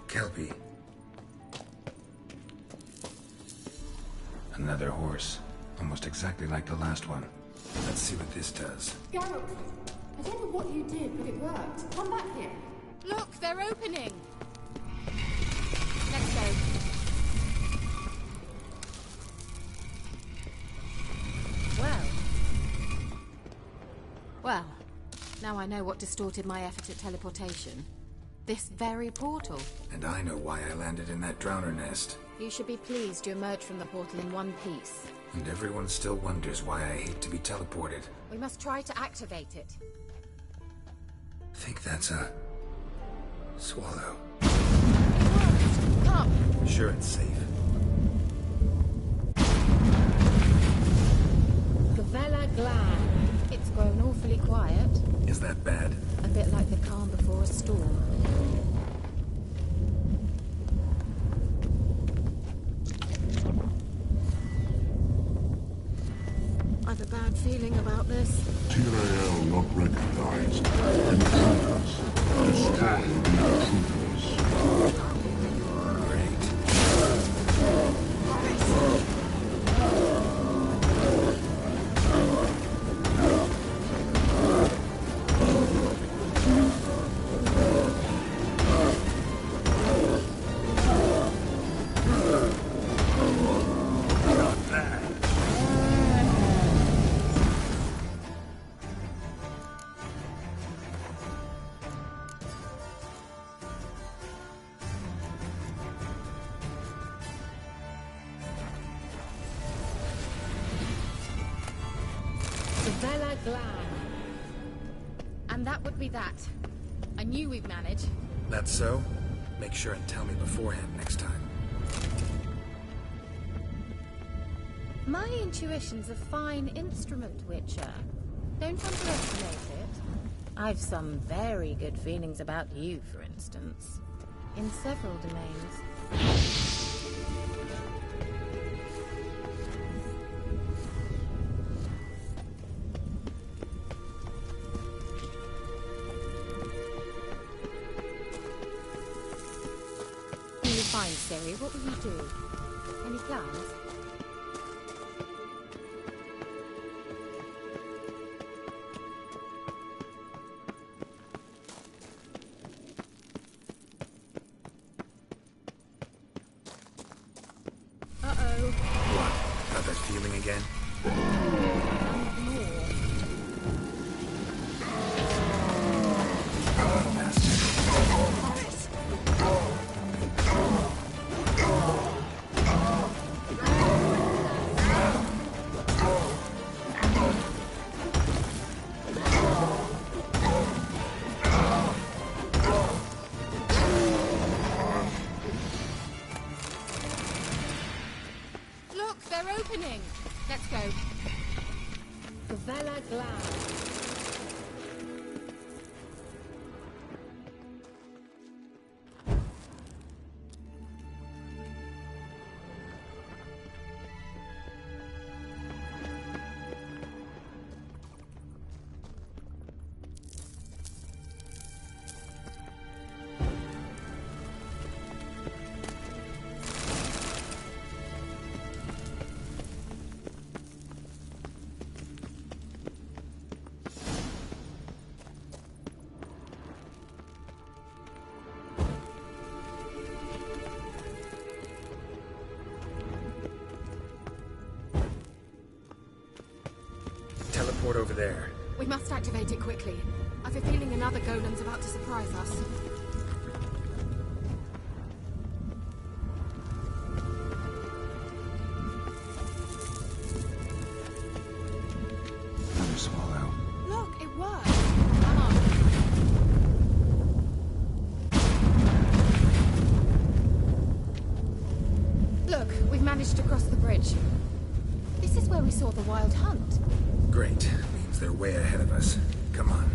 Kelpie. Another horse. Almost exactly like the last one. Let's see what this does. Geralt, I don't know what you did, but it worked. Come back here. Look, they're opening. Let's go. Well, now I know what distorted my effort at teleportation. This very portal. And I know why I landed in that drowner nest. You should be pleased you emerged from the portal in one piece. And everyone still wonders why I hate to be teleported. We must try to activate it. Think that's a... swallow. Come! Sure it's safe. Gavella Glad. It's grown awfully quiet. Is that bad? A bit like the calm before a storm. I've a bad feeling about this. Tyrael not recognized. Intruders. Destroy the intruders. Gavella Glad. And that would be that. I knew we'd manage. That's so? Make sure and tell me beforehand next time. My intuition's a fine instrument, Witcher. Don't underestimate it. I've some very good feelings about you, for instance. In several domains. When you find Ciri, what will you do? Any plans? What? Got that feeling again? they're opening. Let's go. Favela Glad. Teleport over there. We must activate it quickly. I've a feeling another golem's about to surprise us. Another swallow. Look, it worked. Come on. Look, we've managed to cross the bridge. This is where we saw the wild hunt. Great. Means they're way ahead of us. Come on.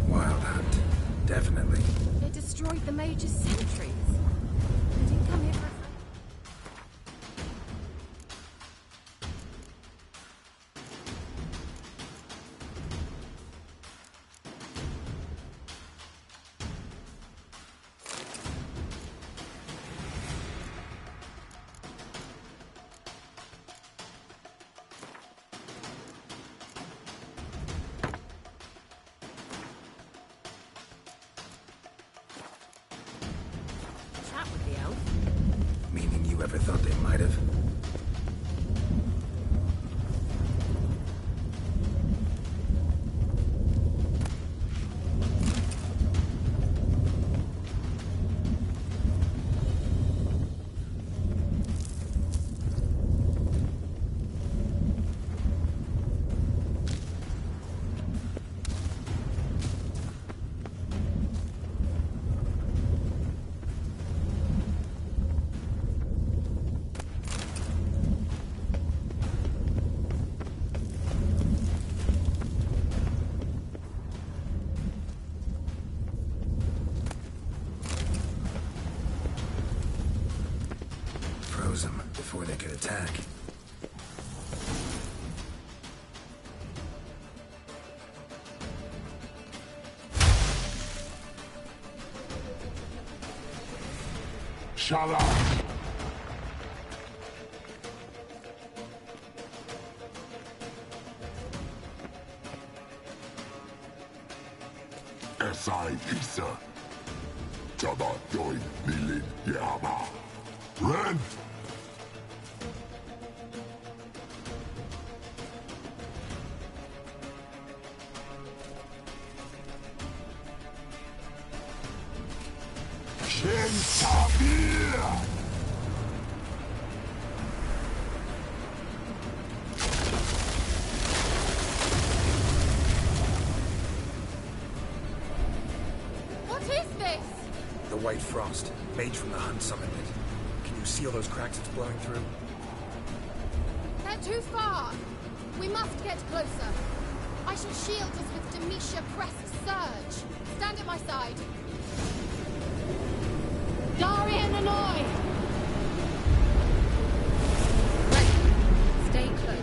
Wild hunt. Definitely. They destroyed the Mage's sentries. They didn't come here for... chat with the elf. Meaning you ever thought they might have? Froze them before they could attack. Shala! Esai Isa. Jaba Doin Nilin Yama. Ren! Shin Sabir! What is this? The White Frost. Mage from the Hunt summoned it. Can you seal those cracks it's blowing through? They're too far. We must get closer. I shall shield us with Demetia Crest Surge. Stand at my side. Darian Annoy! Stay close.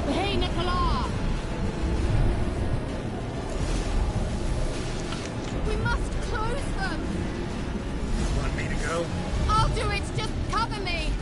Hey, Nicola! We must close them! Want me to go? I'll do it! Just cover me!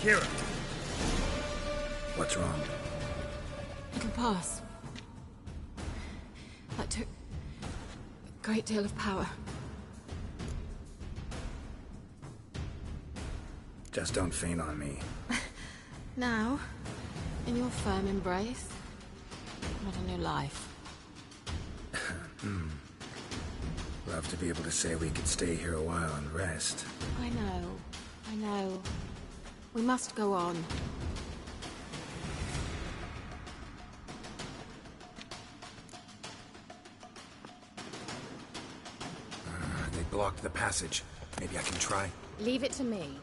Kira. What's wrong? It'll pass. That took a great deal of power. Just don't faint on me. Now, in your firm embrace, what a new life. Love to be able to say we could stay here a while and rest. I know. We must go on. They blocked the passage. Maybe I can try. Leave it to me.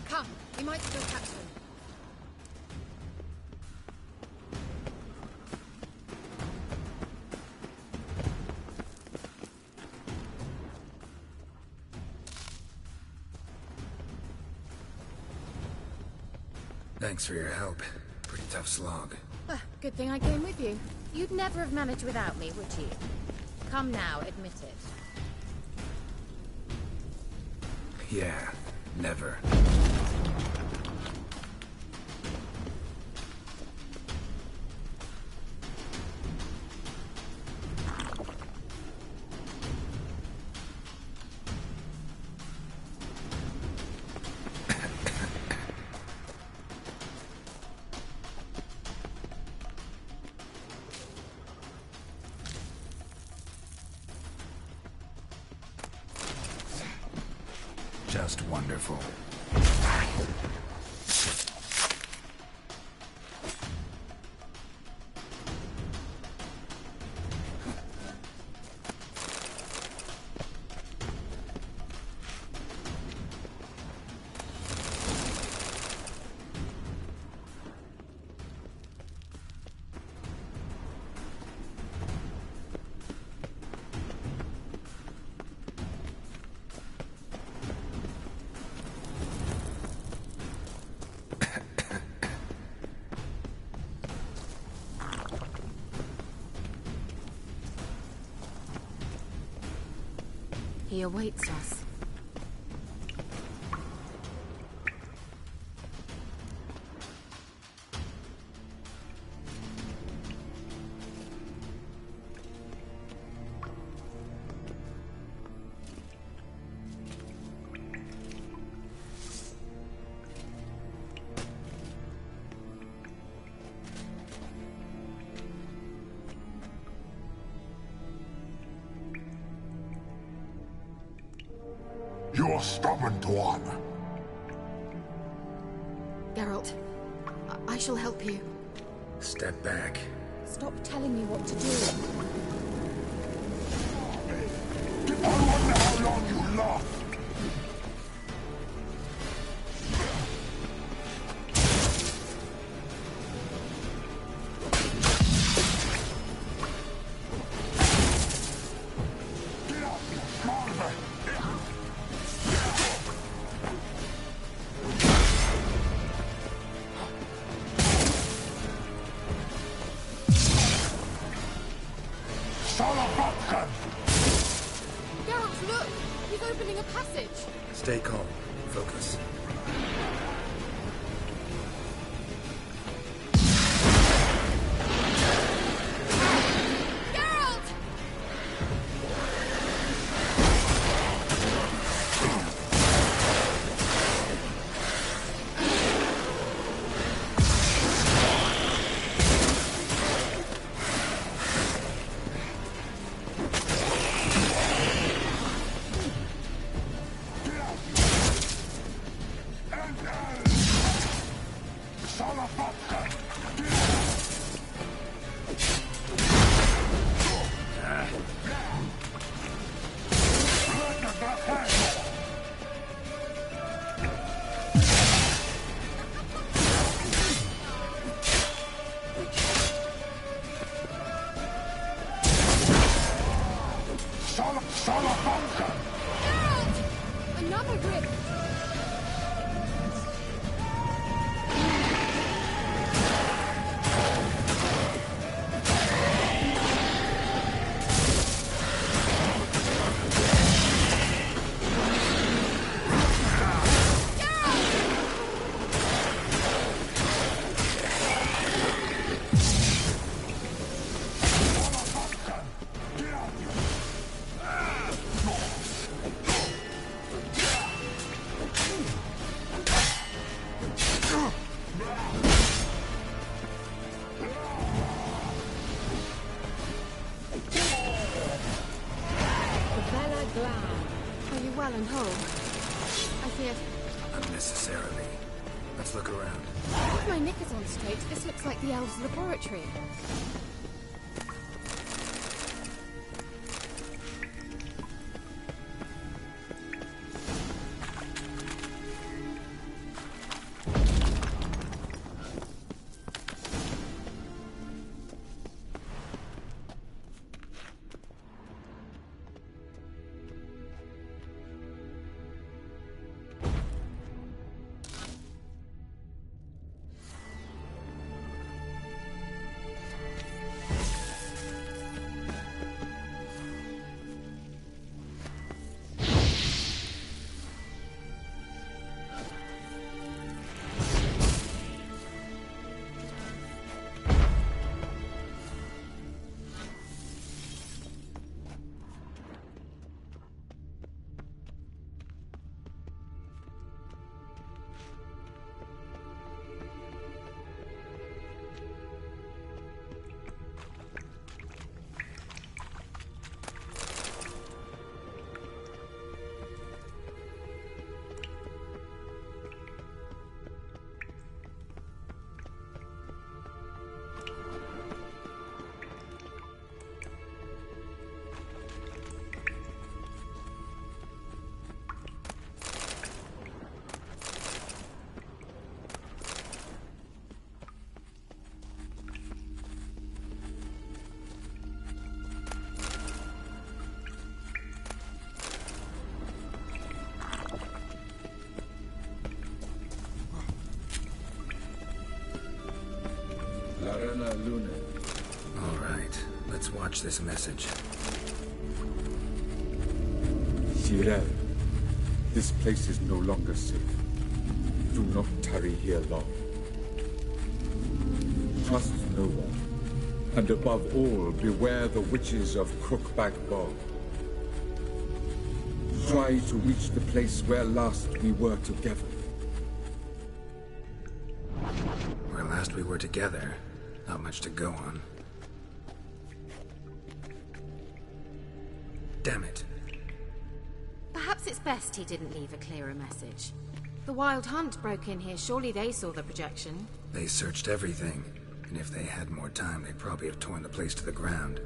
Come, we might still catch them. Thanks for your help. Pretty tough slog. Good thing I came with you. You'd never have managed without me, would you? Come now, admit it. Yeah, never. Just wonderful. He awaits us. You're stubborn, one. Geralt, I shall help you. Step back. Stop telling me what to do. I wonder how long you last. Geralt, look! He's opening a passage! Stay calm. Focus. Geralt! Another grip! Are you well and whole? I fear... Unnecessarily. Let's look around. With my knickers on straight, this looks like the elves' laboratory. Larena Luna. All right, let's watch this message. Cyril, this place is no longer safe. Do not tarry here long. Trust no one. And above all, beware the witches of Crookback Bog. Try to reach the place where last we were together. Where last we were together, not much to go on. Damn it. Perhaps it's best he didn't leave a clearer message. The Wild Hunt broke in here. Surely they saw the projection. They searched everything, and if they had more time, they'd probably have torn the place to the ground.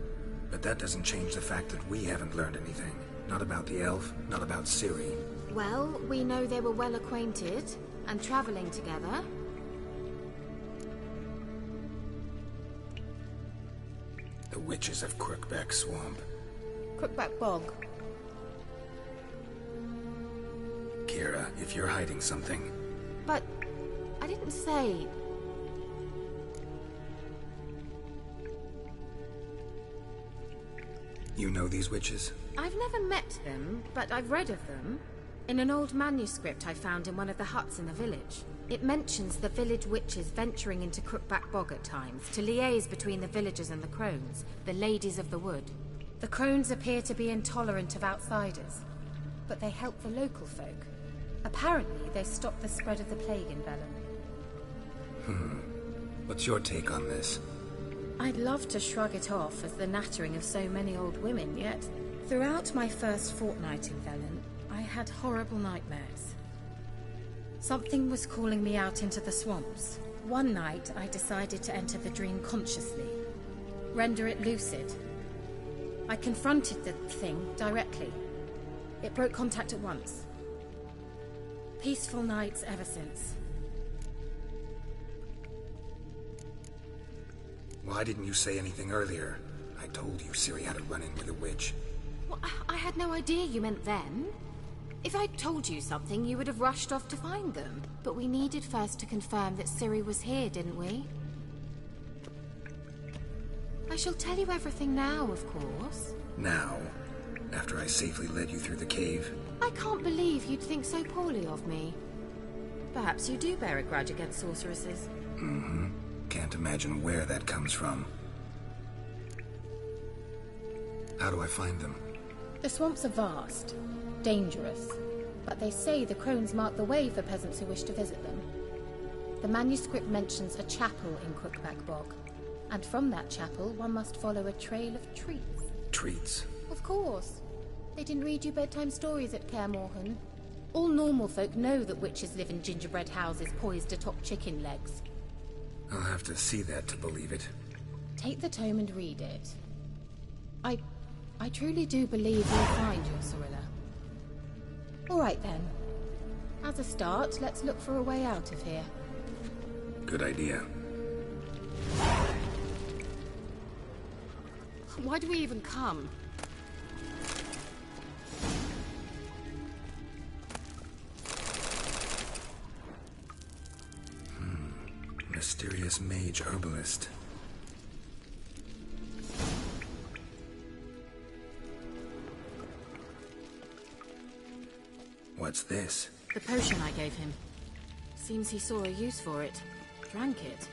But that doesn't change the fact that we haven't learned anything. Not about the elf, not about Ciri. Well, we know they were well acquainted and traveling together. The witches of Crookback Swamp. Crookback Bog. Kira, if you're hiding something... But I didn't say... You know these witches? I've never met them, but I've read of them. In an old manuscript I found in one of the huts in the village. It mentions the village witches venturing into Crookback Bog at times to liaise between the villagers and the crones, the ladies of the wood. The crones appear to be intolerant of outsiders, but they help the local folk. Apparently, they stop the spread of the plague in Velen. What's your take on this? I'd love to shrug it off as the nattering of so many old women, yet throughout my first fortnight in Velen, I had horrible nightmares. Something was calling me out into the swamps. One night, I decided to enter the dream consciously, render it lucid. I confronted the thing directly. It broke contact at once. Peaceful nights ever since. Why didn't you say anything earlier? I told you Ciri had a run-in with a witch. Well, I had no idea you meant them. If I'd told you something, you would have rushed off to find them. But we needed first to confirm that Ciri was here, didn't we? I shall tell you everything now, of course. Now? After I safely led you through the cave? I can't believe you'd think so poorly of me. Perhaps you do bear a grudge against sorceresses. Mm-hmm. Can't imagine where that comes from. How do I find them? The swamps are vast, dangerous, but they say the crones mark the way for peasants who wish to visit them. The manuscript mentions a chapel in Crookback Bog, and from that chapel one must follow a trail of treats. Treats? Of course. They didn't read you bedtime stories at Kaer Morhen. All normal folk know that witches live in gingerbread houses poised atop chicken legs. I'll have to see that to believe it. Take the tome and read it. I truly do believe you'll find your Cirilla. All right then. As a start, let's look for a way out of here. Good idea. Why do we even come? Mysterious mage herbalist. What's this? The potion I gave him. Seems he saw a use for it. Drank it.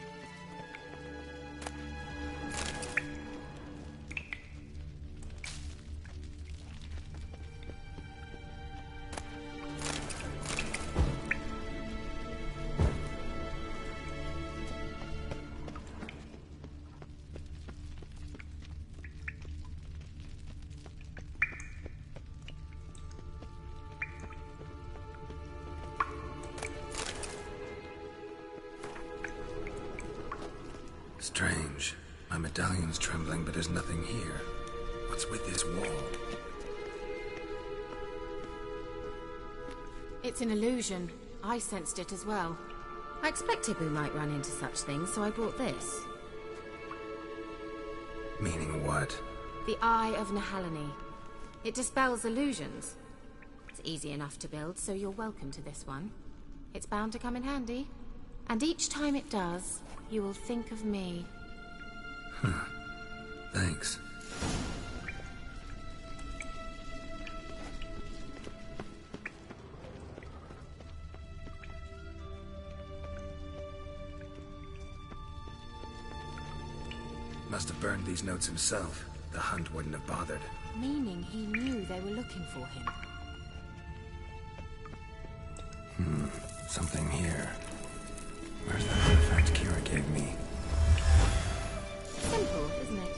Strange. My medallion's trembling, but there's nothing here. What's with this wall? It's an illusion. I sensed it as well. I expected we might run into such things, so I brought this. Meaning what? The Eye of Nehaleni. It dispels illusions. It's easy enough to build, so you're welcome to this one. It's bound to come in handy. And each time it does, you will think of me. Thanks. Must have burned these notes himself. The hunt wouldn't have bothered. Meaning he knew they were looking for him. Something here. Where's that artifact Kira gave me? Simple, isn't it?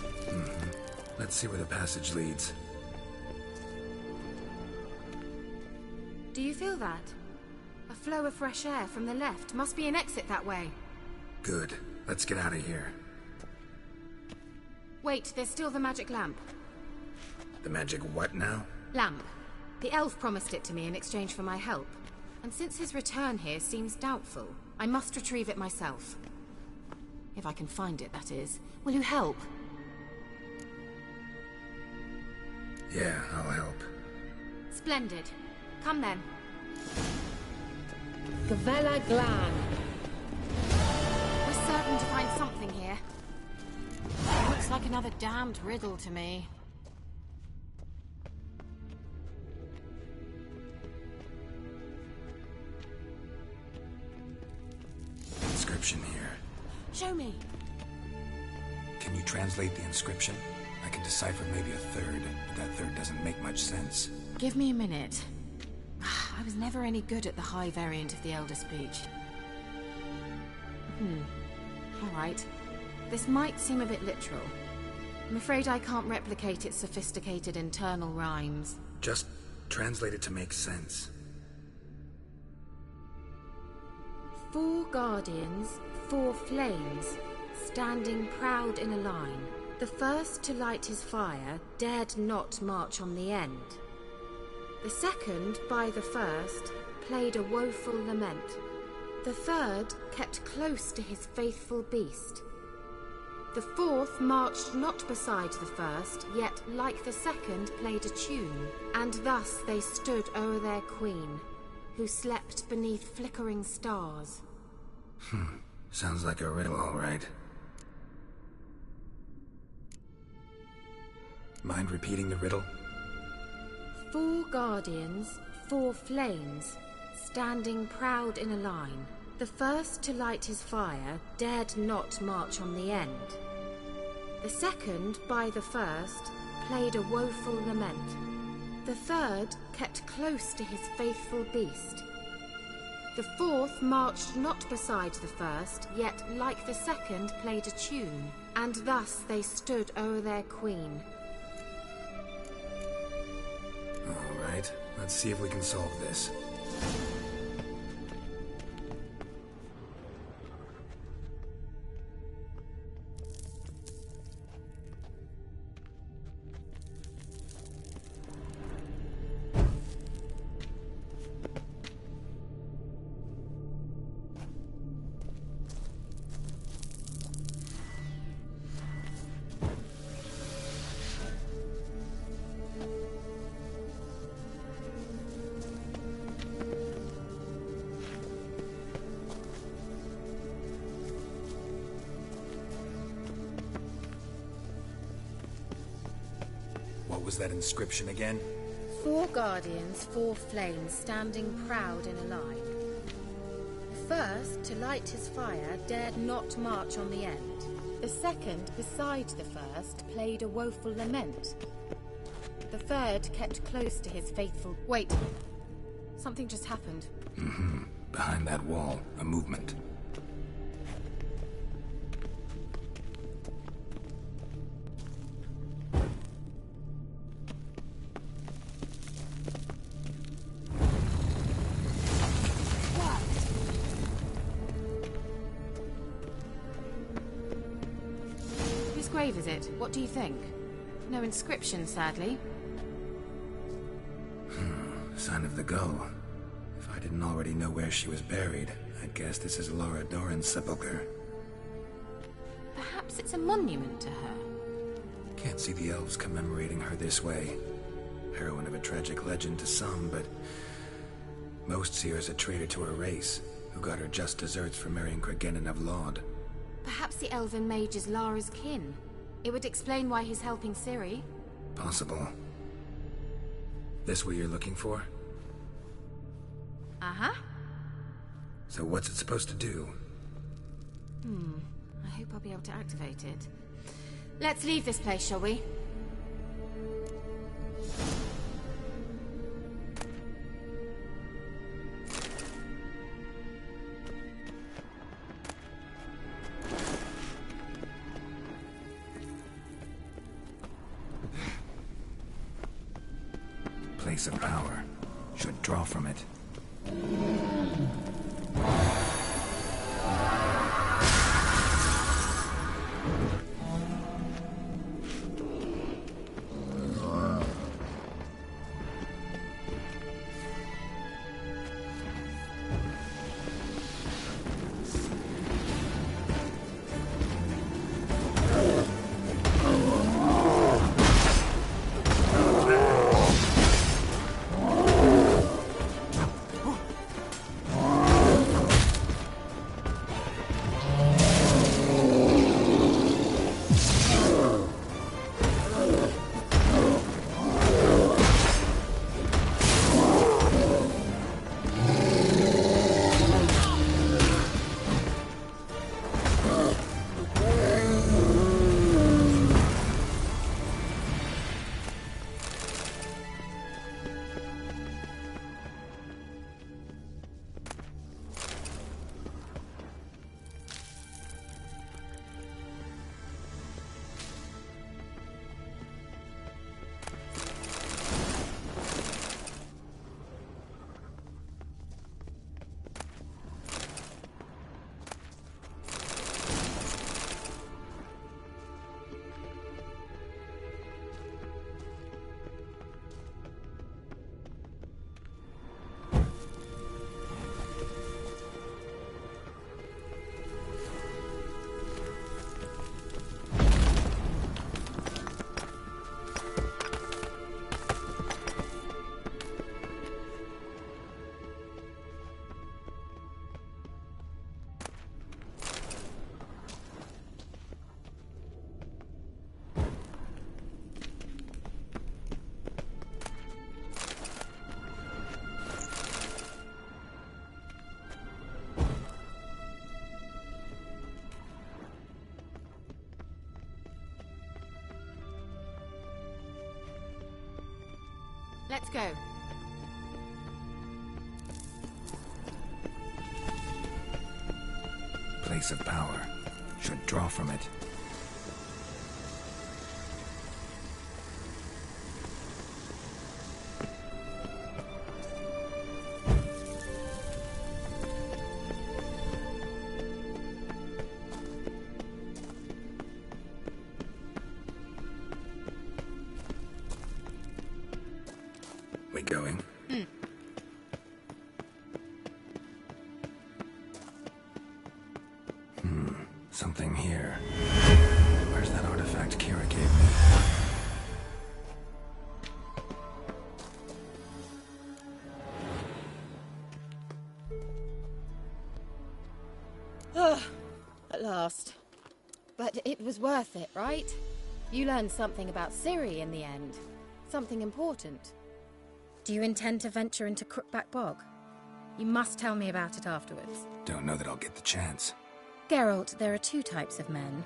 Let's see where the passage leads. Do you feel that? A flow of fresh air from the left. Must be an exit that way. Good. Let's get out of here. Wait, there's still the magic lamp. The magic what now? Lamp. The elf promised it to me in exchange for my help. And since his return here seems doubtful, I must retrieve it myself. If I can find it, that is. Will you help? Yeah, I'll help. Splendid. Come then. Gavella Glan. We're certain to find something here. Looks like another damned riddle to me. Inscription here. Show me. Can you translate the inscription? I can decipher maybe a third, but that third doesn't make much sense. Give me a minute. I was never any good at the high variant of the Elder Speech. Alright. This might seem a bit literal. I'm afraid I can't replicate its sophisticated internal rhymes. Just translate it to make sense. 4 guardians, 4 flames, standing proud in a line. The first to light his fire dared not march on the end. The second, by the first, played a woeful lament. The third kept close to his faithful beast. The fourth marched not beside the first, yet like the second played a tune, and thus they stood o'er their queen, who slept beneath flickering stars. Sounds like a riddle, all right. Mind repeating the riddle? 4 guardians, 4 flames, standing proud in a line. The first to light his fire dared not march on the end. The second, by the first, played a woeful lament. The third kept close to his faithful beast. The fourth marched not beside the first, yet like the second played a tune, and thus they stood o'er their queen. All right, let's see if we can solve this. What was that inscription again? 4 guardians, 4 flames, standing proud in a line. The first, to light his fire, dared not march on the end. The second, beside the first, played a woeful lament. The third kept close to his faithful... Wait. Something just happened. Behind that wall, a movement. Whose grave is it? What do you think? No inscription, sadly. Sign of the Gull. If I didn't already know where she was buried, I'd guess this is Laura Doran's sepulcher. Perhaps it's a monument to her. Can't see the elves commemorating her this way. Heroine of a tragic legend to some, but most see her as a traitor to her race, who got her just deserts for marrying Cregennan of Laud. Perhaps the elven mage is Lara's kin. It would explain why he's helping Ciri. Possible. This what you're looking for? Uh-huh. So what's it supposed to do? I hope I'll be able to activate it. Let's leave this place, shall we? Place of power. Should draw from it. Let's go. Place of power. Should draw from it. We going? Something here. Where's that artifact Kira gave me? At last. But it was worth it, right? You learned something about Ciri in the end. Something important. Do you intend to venture into Crookback Bog? You must tell me about it afterwards. Don't know that I'll get the chance. Geralt, there are two types of men.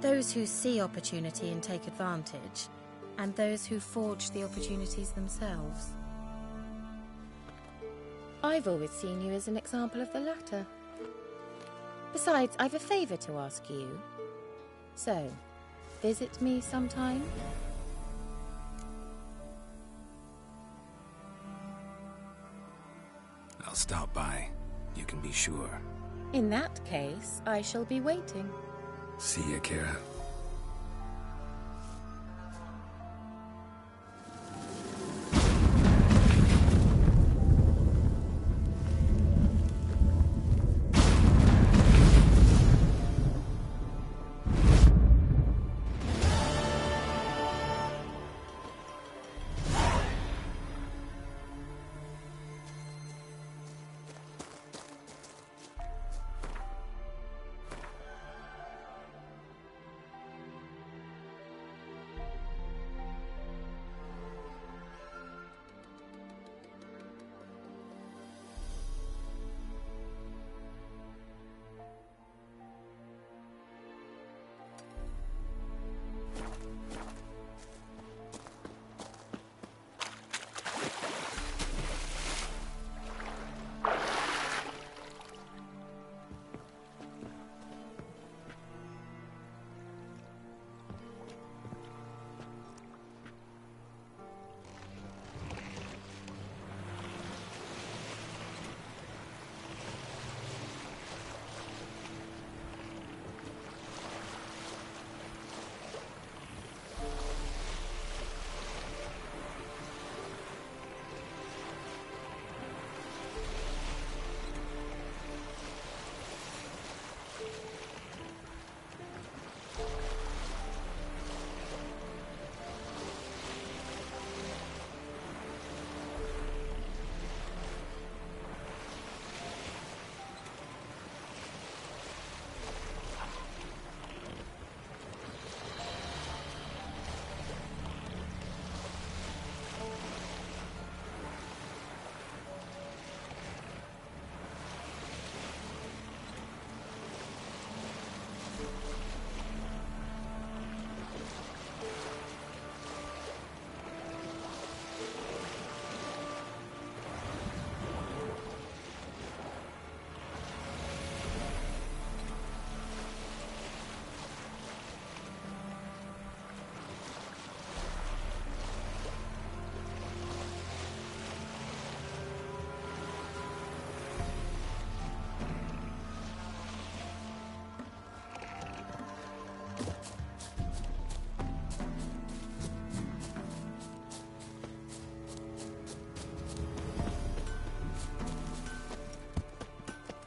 Those who see opportunity and take advantage, and those who forge the opportunities themselves. I've always seen you as an example of the latter. Besides, I've a favor to ask you. So, visit me sometime? I'll stop by. You can be sure. In that case, I shall be waiting. See ya, Kira.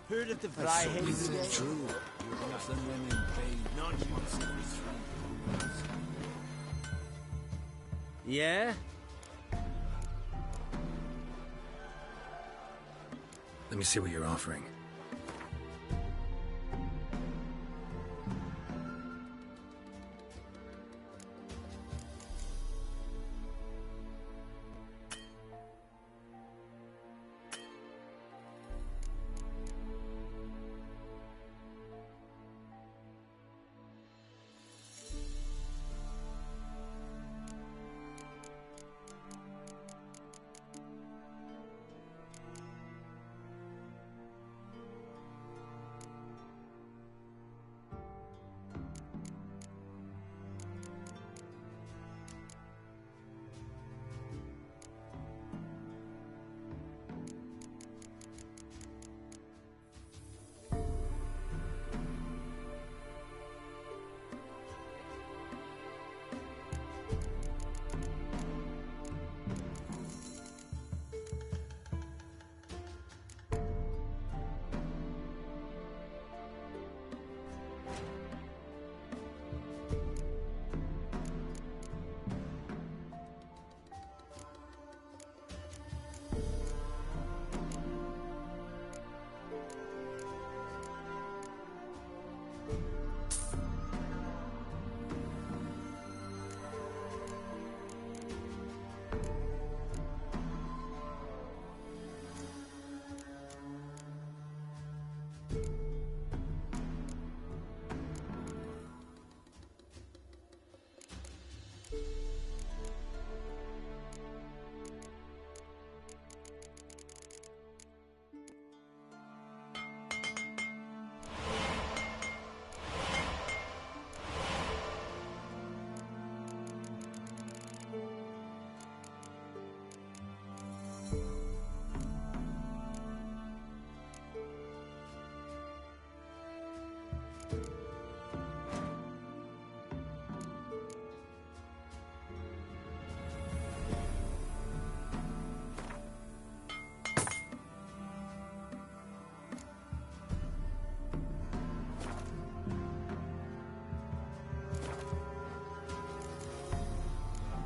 Heard of the That's so easily Flyhaven? true. Yeah? Let me see what you're offering.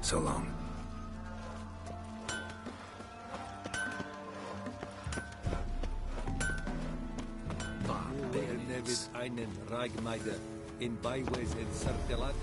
So long. Einen Ragmeider in Beiwes in Sartelat.